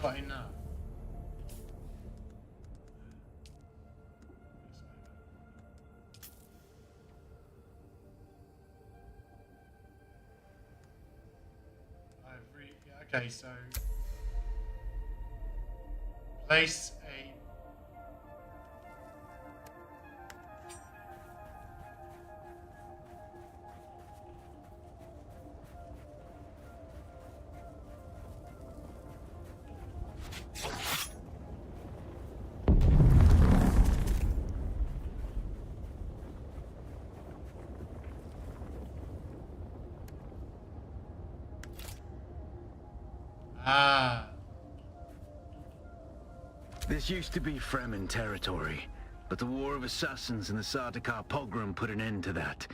D: Got enough. Okay, so place a
G: This used to be Fremen territory, but the War of Assassins and the Sardaukar pogrom put an end to that.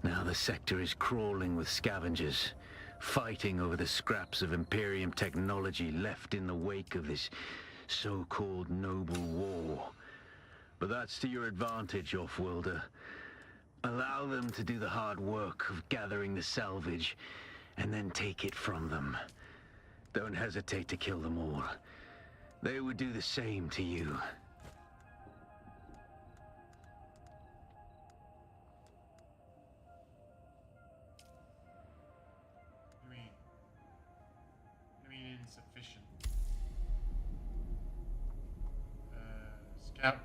G: Now the sector is crawling with scavengers, fighting over the scraps of Imperium technology left in the wake of this so-called noble war. But that's to your advantage, Offworlder. Allow them to do the hard work of gathering the salvage, and then take it from them. Don't hesitate to kill them all. They would do the same to you.
D: I mean insufficient. Scout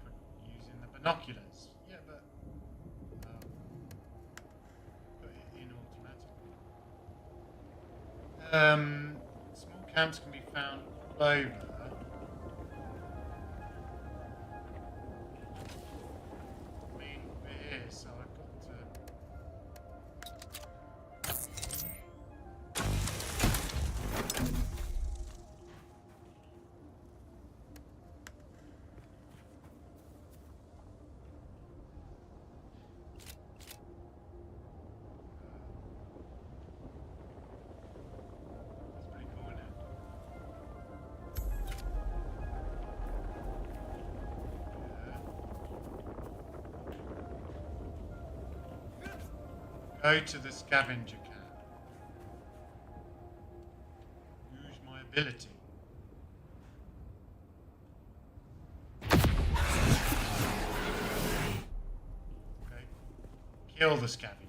D: using the binoculars. Yeah, but put it in automatically. Small camps can be found all over. Go to the scavenger camp. Use my ability. Okay. Kill the scavengers.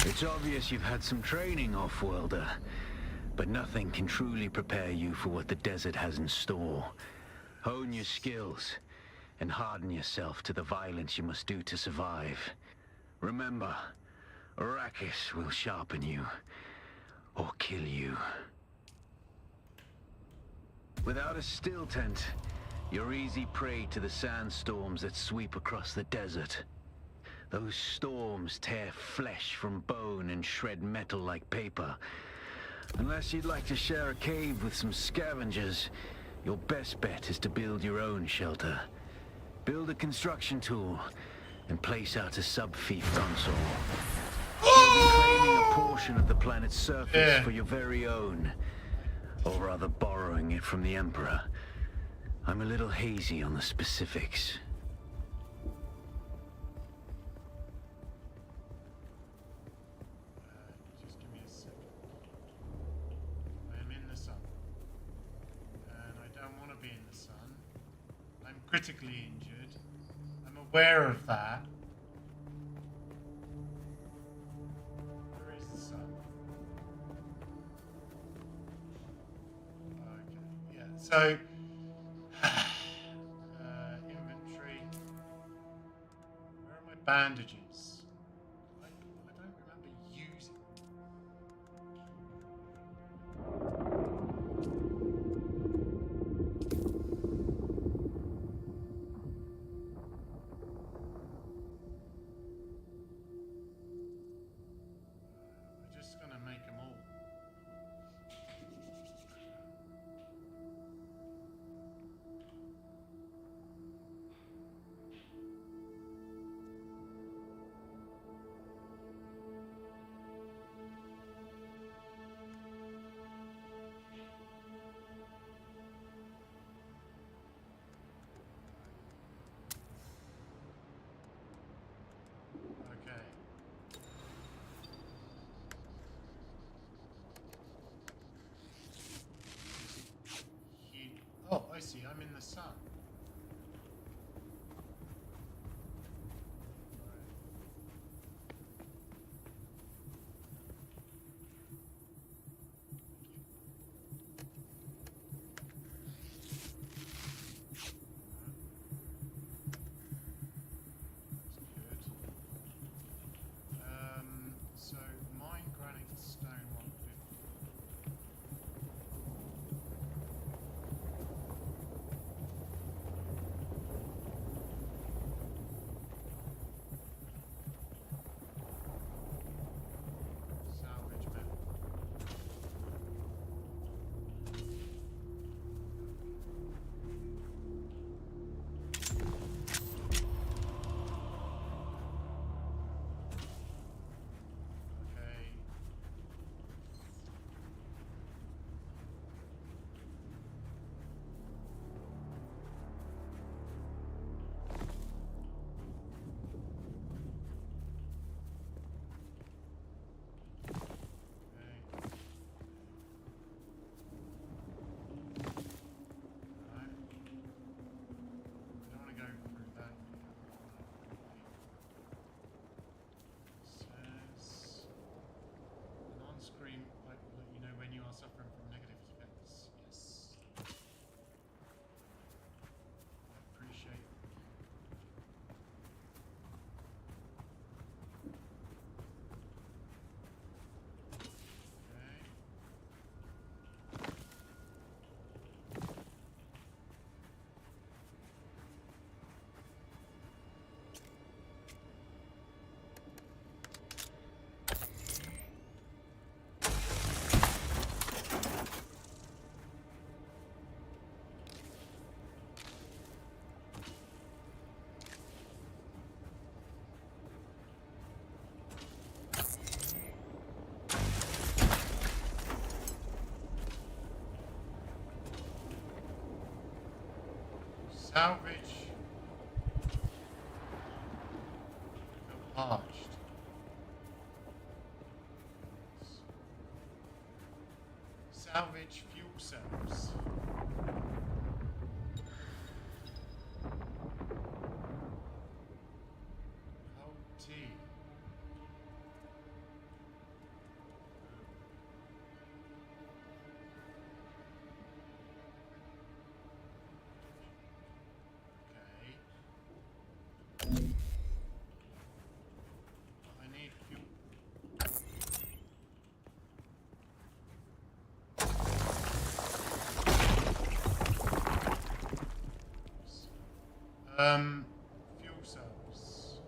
G: It's obvious you've had some training, Offworlder, but nothing can truly prepare you for what the desert has in store. Hone your skills, and harden yourself to the violence you must do to survive. Remember, Arrakis will sharpen you, or kill you. Without a still tent, you're easy prey to the sandstorms that sweep across the desert. Those storms tear flesh from bone and shred metal like paper. Unless you'd like to share a cave with some scavengers, your best bet is to build your own shelter. Build a construction tool and place out a sub-fief console. You'll be claiming a portion of the planet's surface for your very own. Or rather borrowing it from the Emperor. I'm a little hazy on the specifics.
D: Just give me a second. I am in the sun. And I don't want to be in the sun. I'm critically injured. I'm aware of that. Where is the sun? Okay, yeah, so inventory. Where are my bandages? I don't remember using. We're just gonna make them all. Okay. Oh, I see. I'm in the sun. So mine granite stone 150. Salvage metal. Okay. Screen like will let you know when you are suffering from negative effects. Yes. I appreciate salvage. Parched. Salvage fuel cells. Hold T. Fuel cells.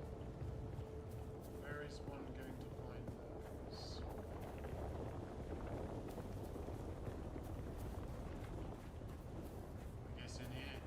D: Where is one going to find those? I guess in here.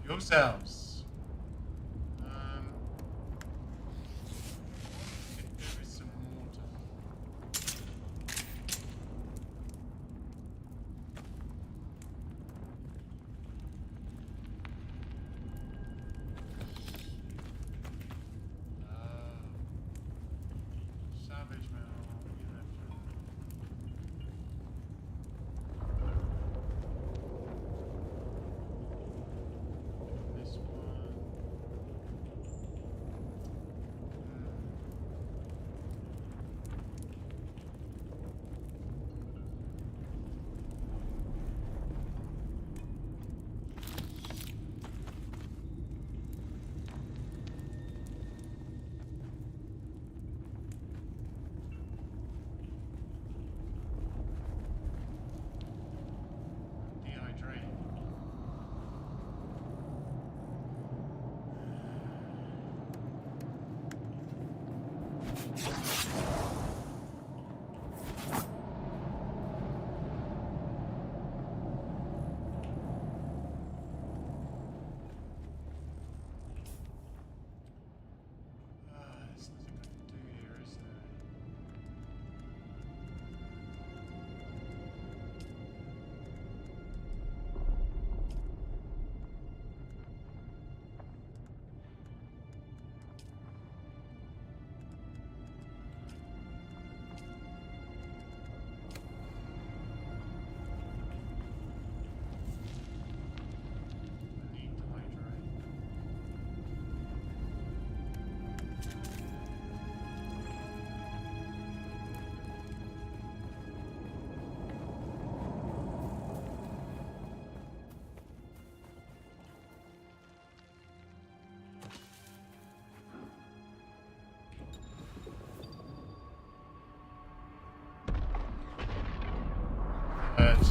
D: Yourselves. There is some water. Savage man. This one. Dehydrated. There's nothing I can do here, is there? I need to hydrate. But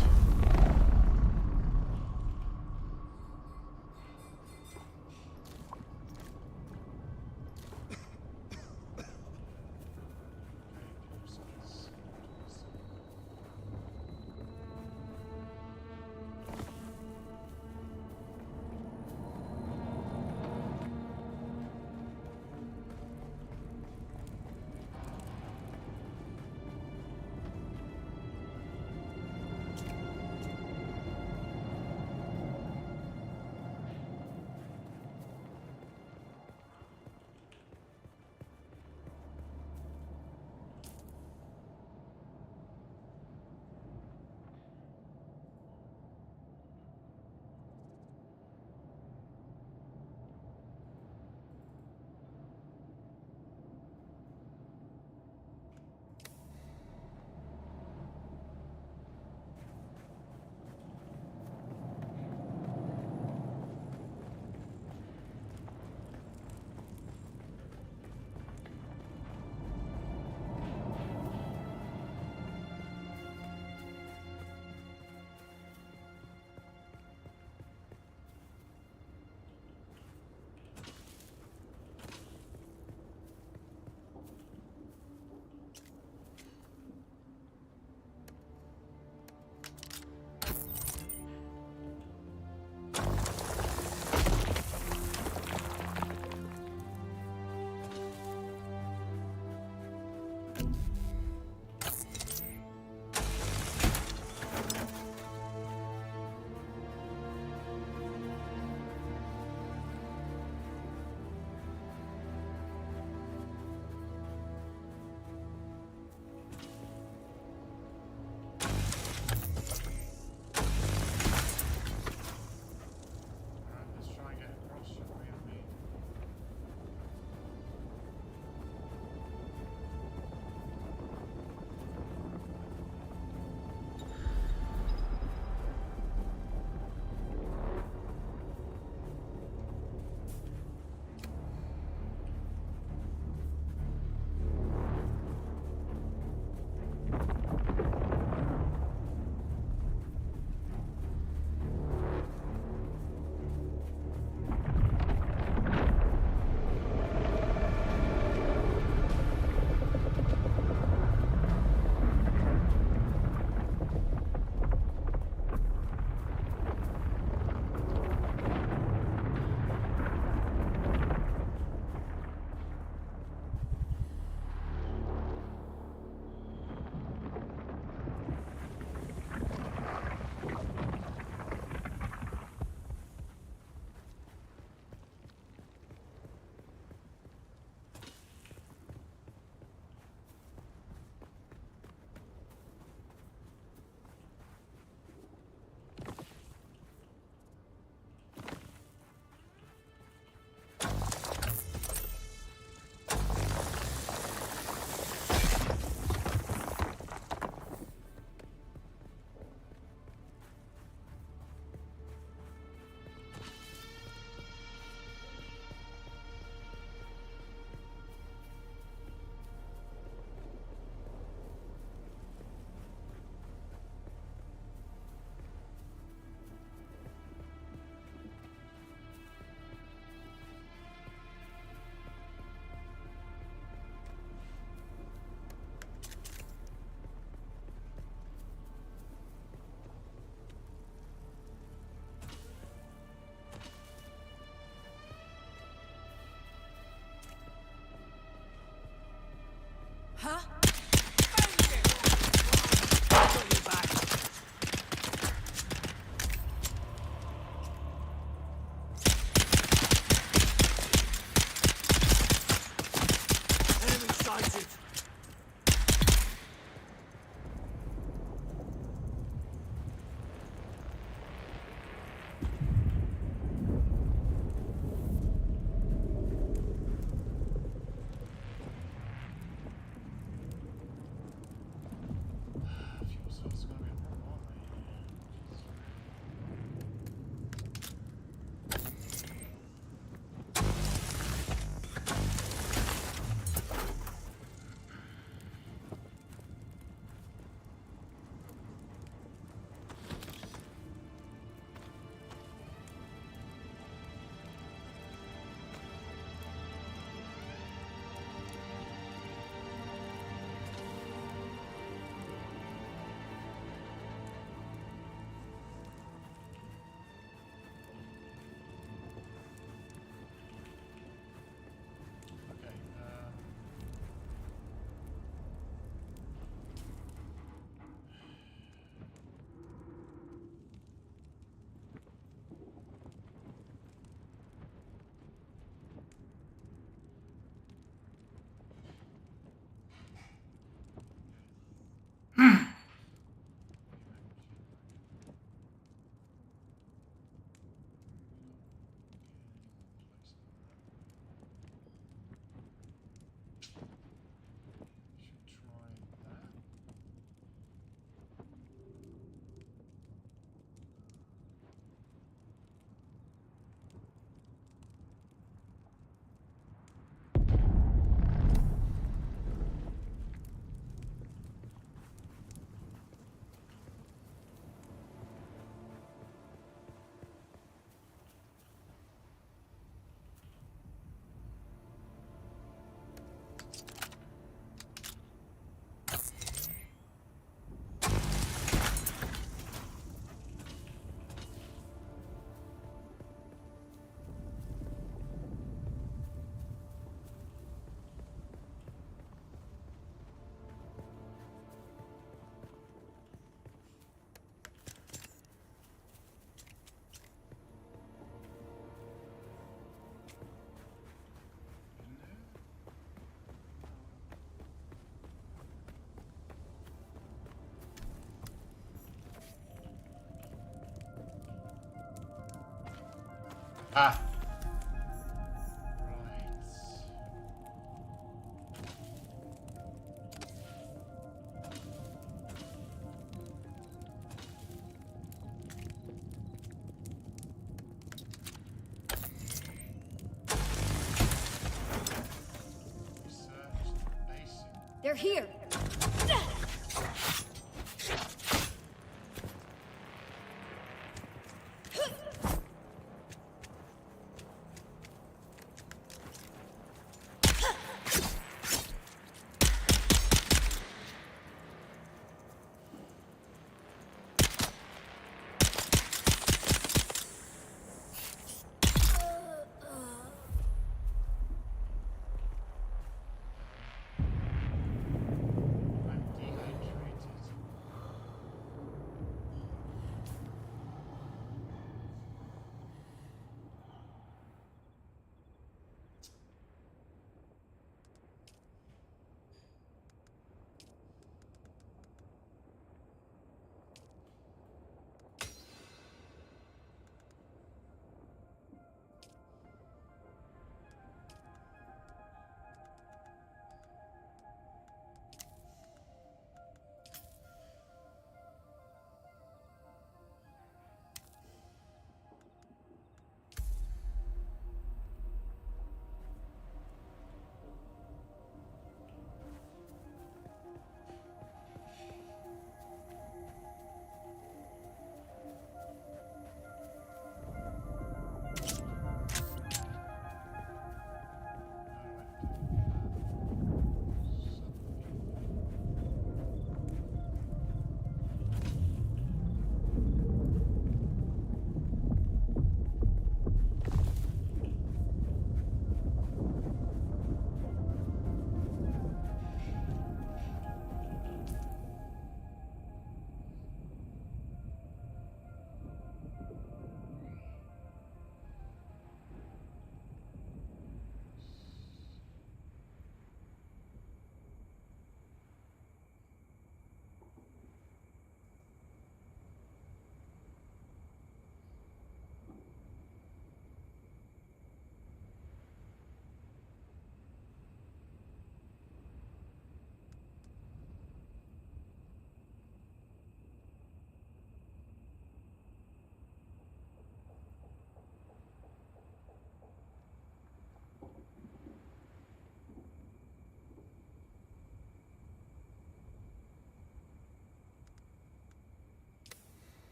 D: Ah. Right. Research the basin.
I: They're here.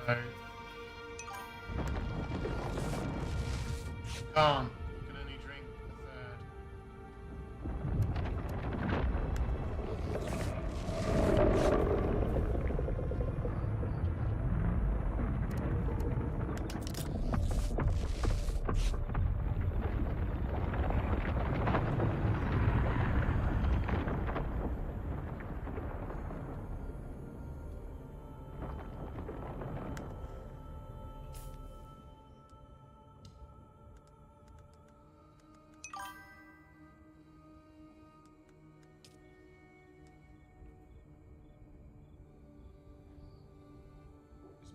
D: Can't. You can only drink a third.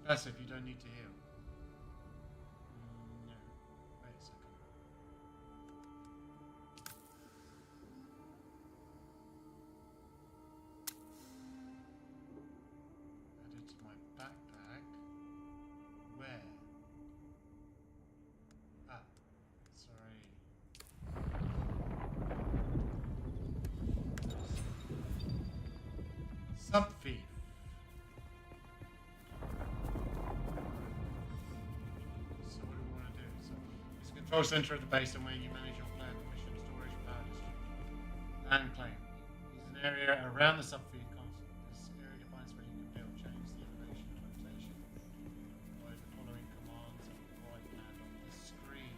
D: Passive, you don't need to heal. No. Wait a second. Added to my backpack. Where? Ah, sorry. Sub-thief. Control center of the base and where you manage your plan, mission, storage, and power distribution. Land claim. Is an area around the subfield constant. This area defines where you can build, change the elevation and rotation. By the following commands on the right hand of the screen.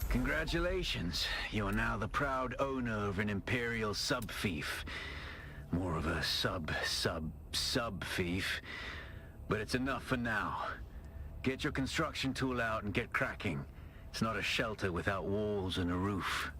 G: Congratulations. You are now the proud owner of an Imperial sub-thief. More of a sub-thief. But it's enough for now. Get your construction tool out and get cracking. It's not a shelter without walls and a roof.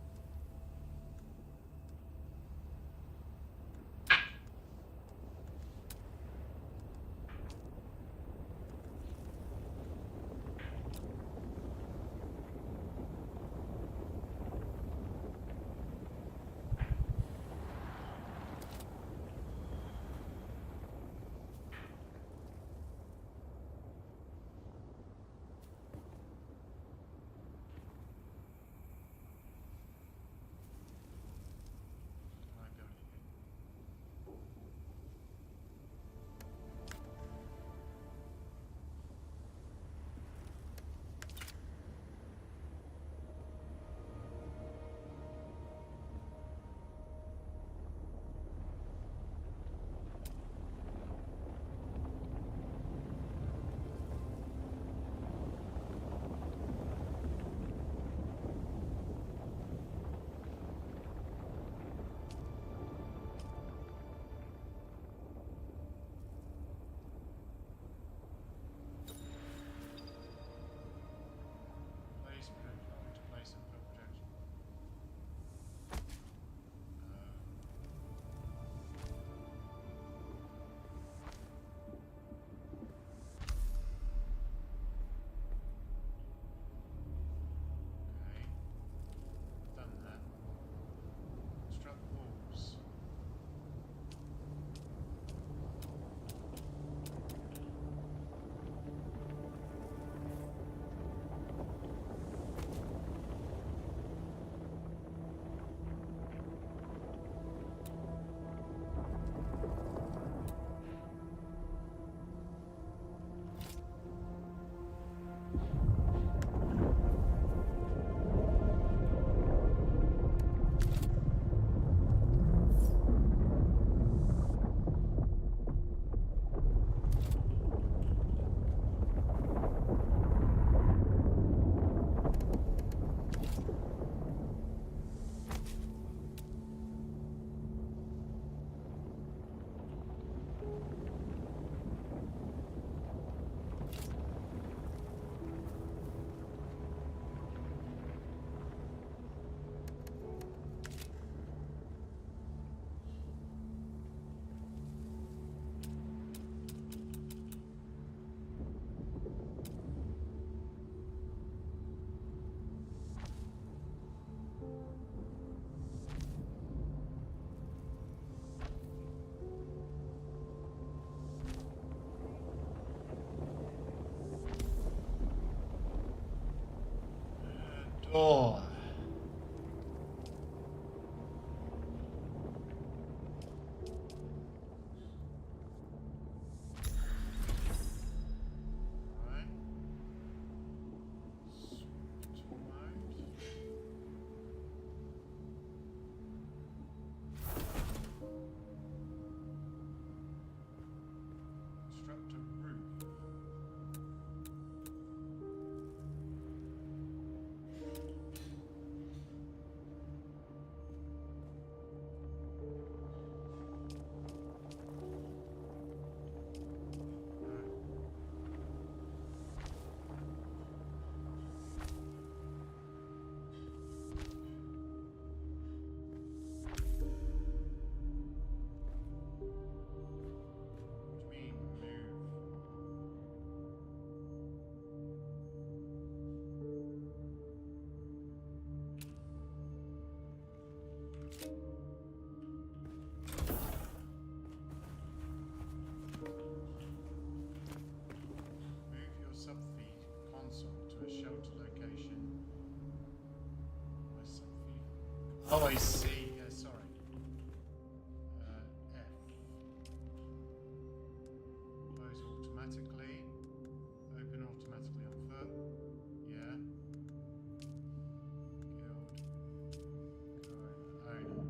D: Oh. Oh, I see. Yeah, sorry. F. Close automatically. Open automatically on foot. Yeah. Guild. Owner.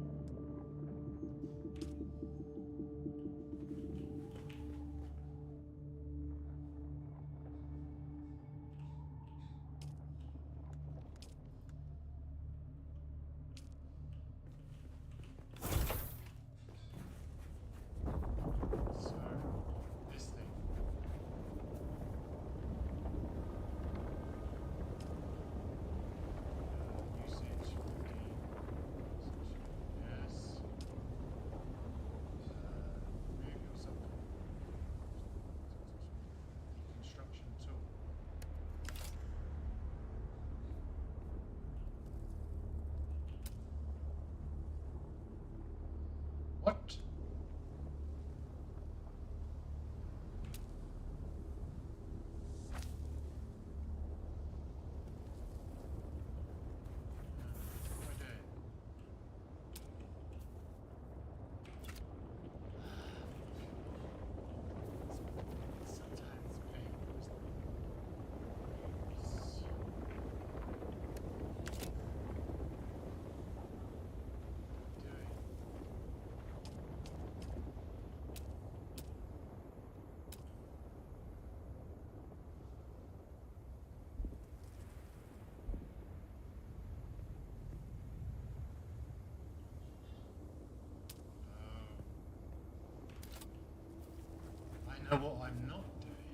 D: What? I know what I'm not doing.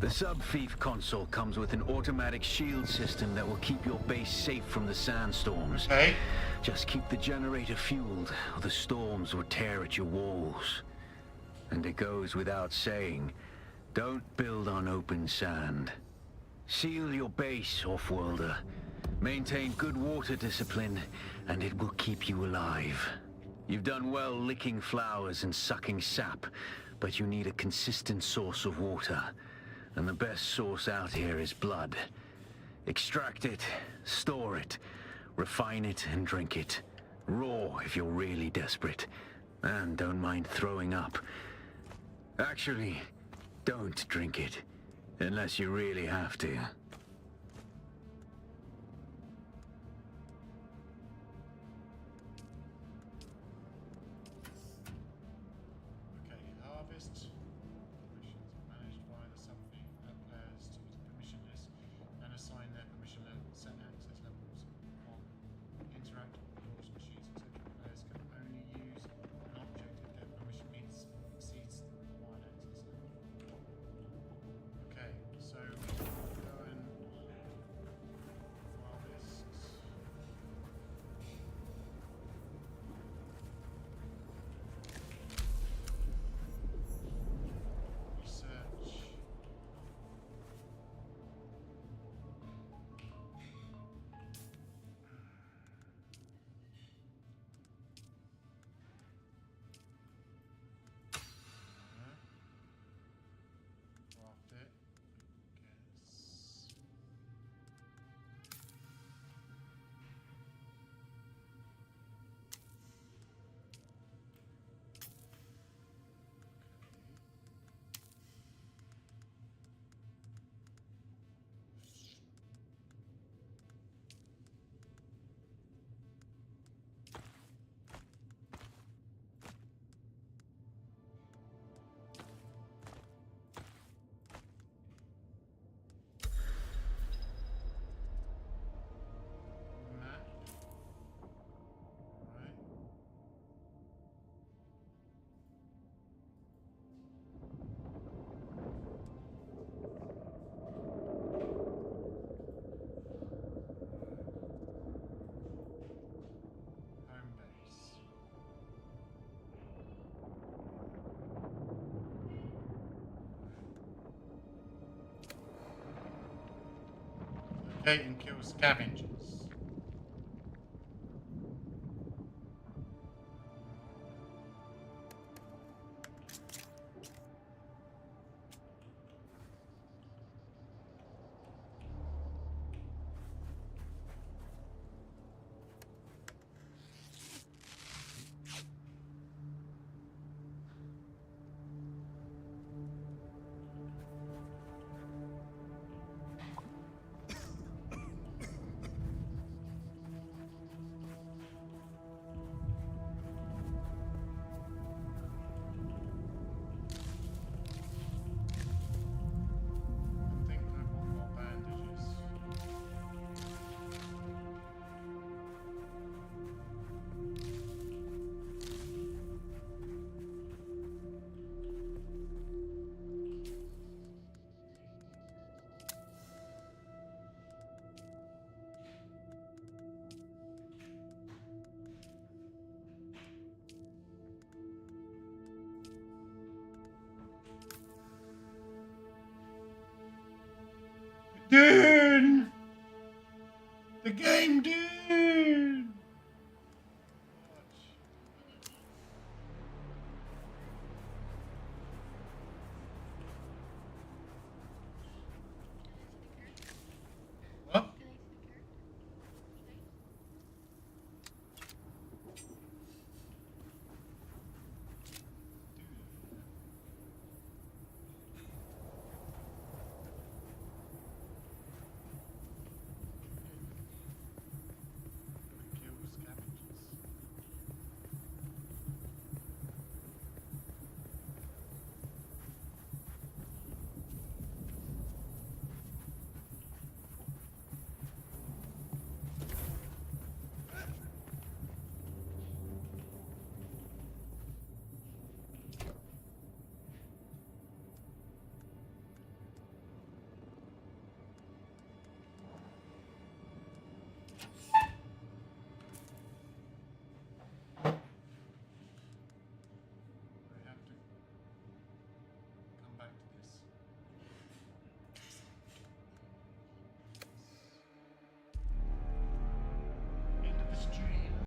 G: The Sub-Thief console comes with an automatic shield system that will keep your base safe from the sandstorms.
D: Okay.
G: Just keep the generator fueled, or the storms will tear at your walls. And it goes without saying, don't build on open sand. Seal your base, Offworlder. Maintain good water discipline, and it will keep you alive. You've done well licking flowers and sucking sap, but you need a consistent source of water. And the best source out here is blood. Extract it, store it, refine it, and drink it. Raw if you're really desperate. And don't mind throwing up. Actually, don't drink it, unless you really have to.
D: Okay, harvest. Permissions are managed by the Sub-Thief. Add players to the permission list and assign their permission level, set access levels on interactive doors, machines, etc. Players can only use an object if their permission exceeds the required access level. Okay, so go and harvest. Research. Craft it. Guess. Map. Right. Home base. Locate and kill scavengers. I think I want more bandages. Dune! The game, Dune!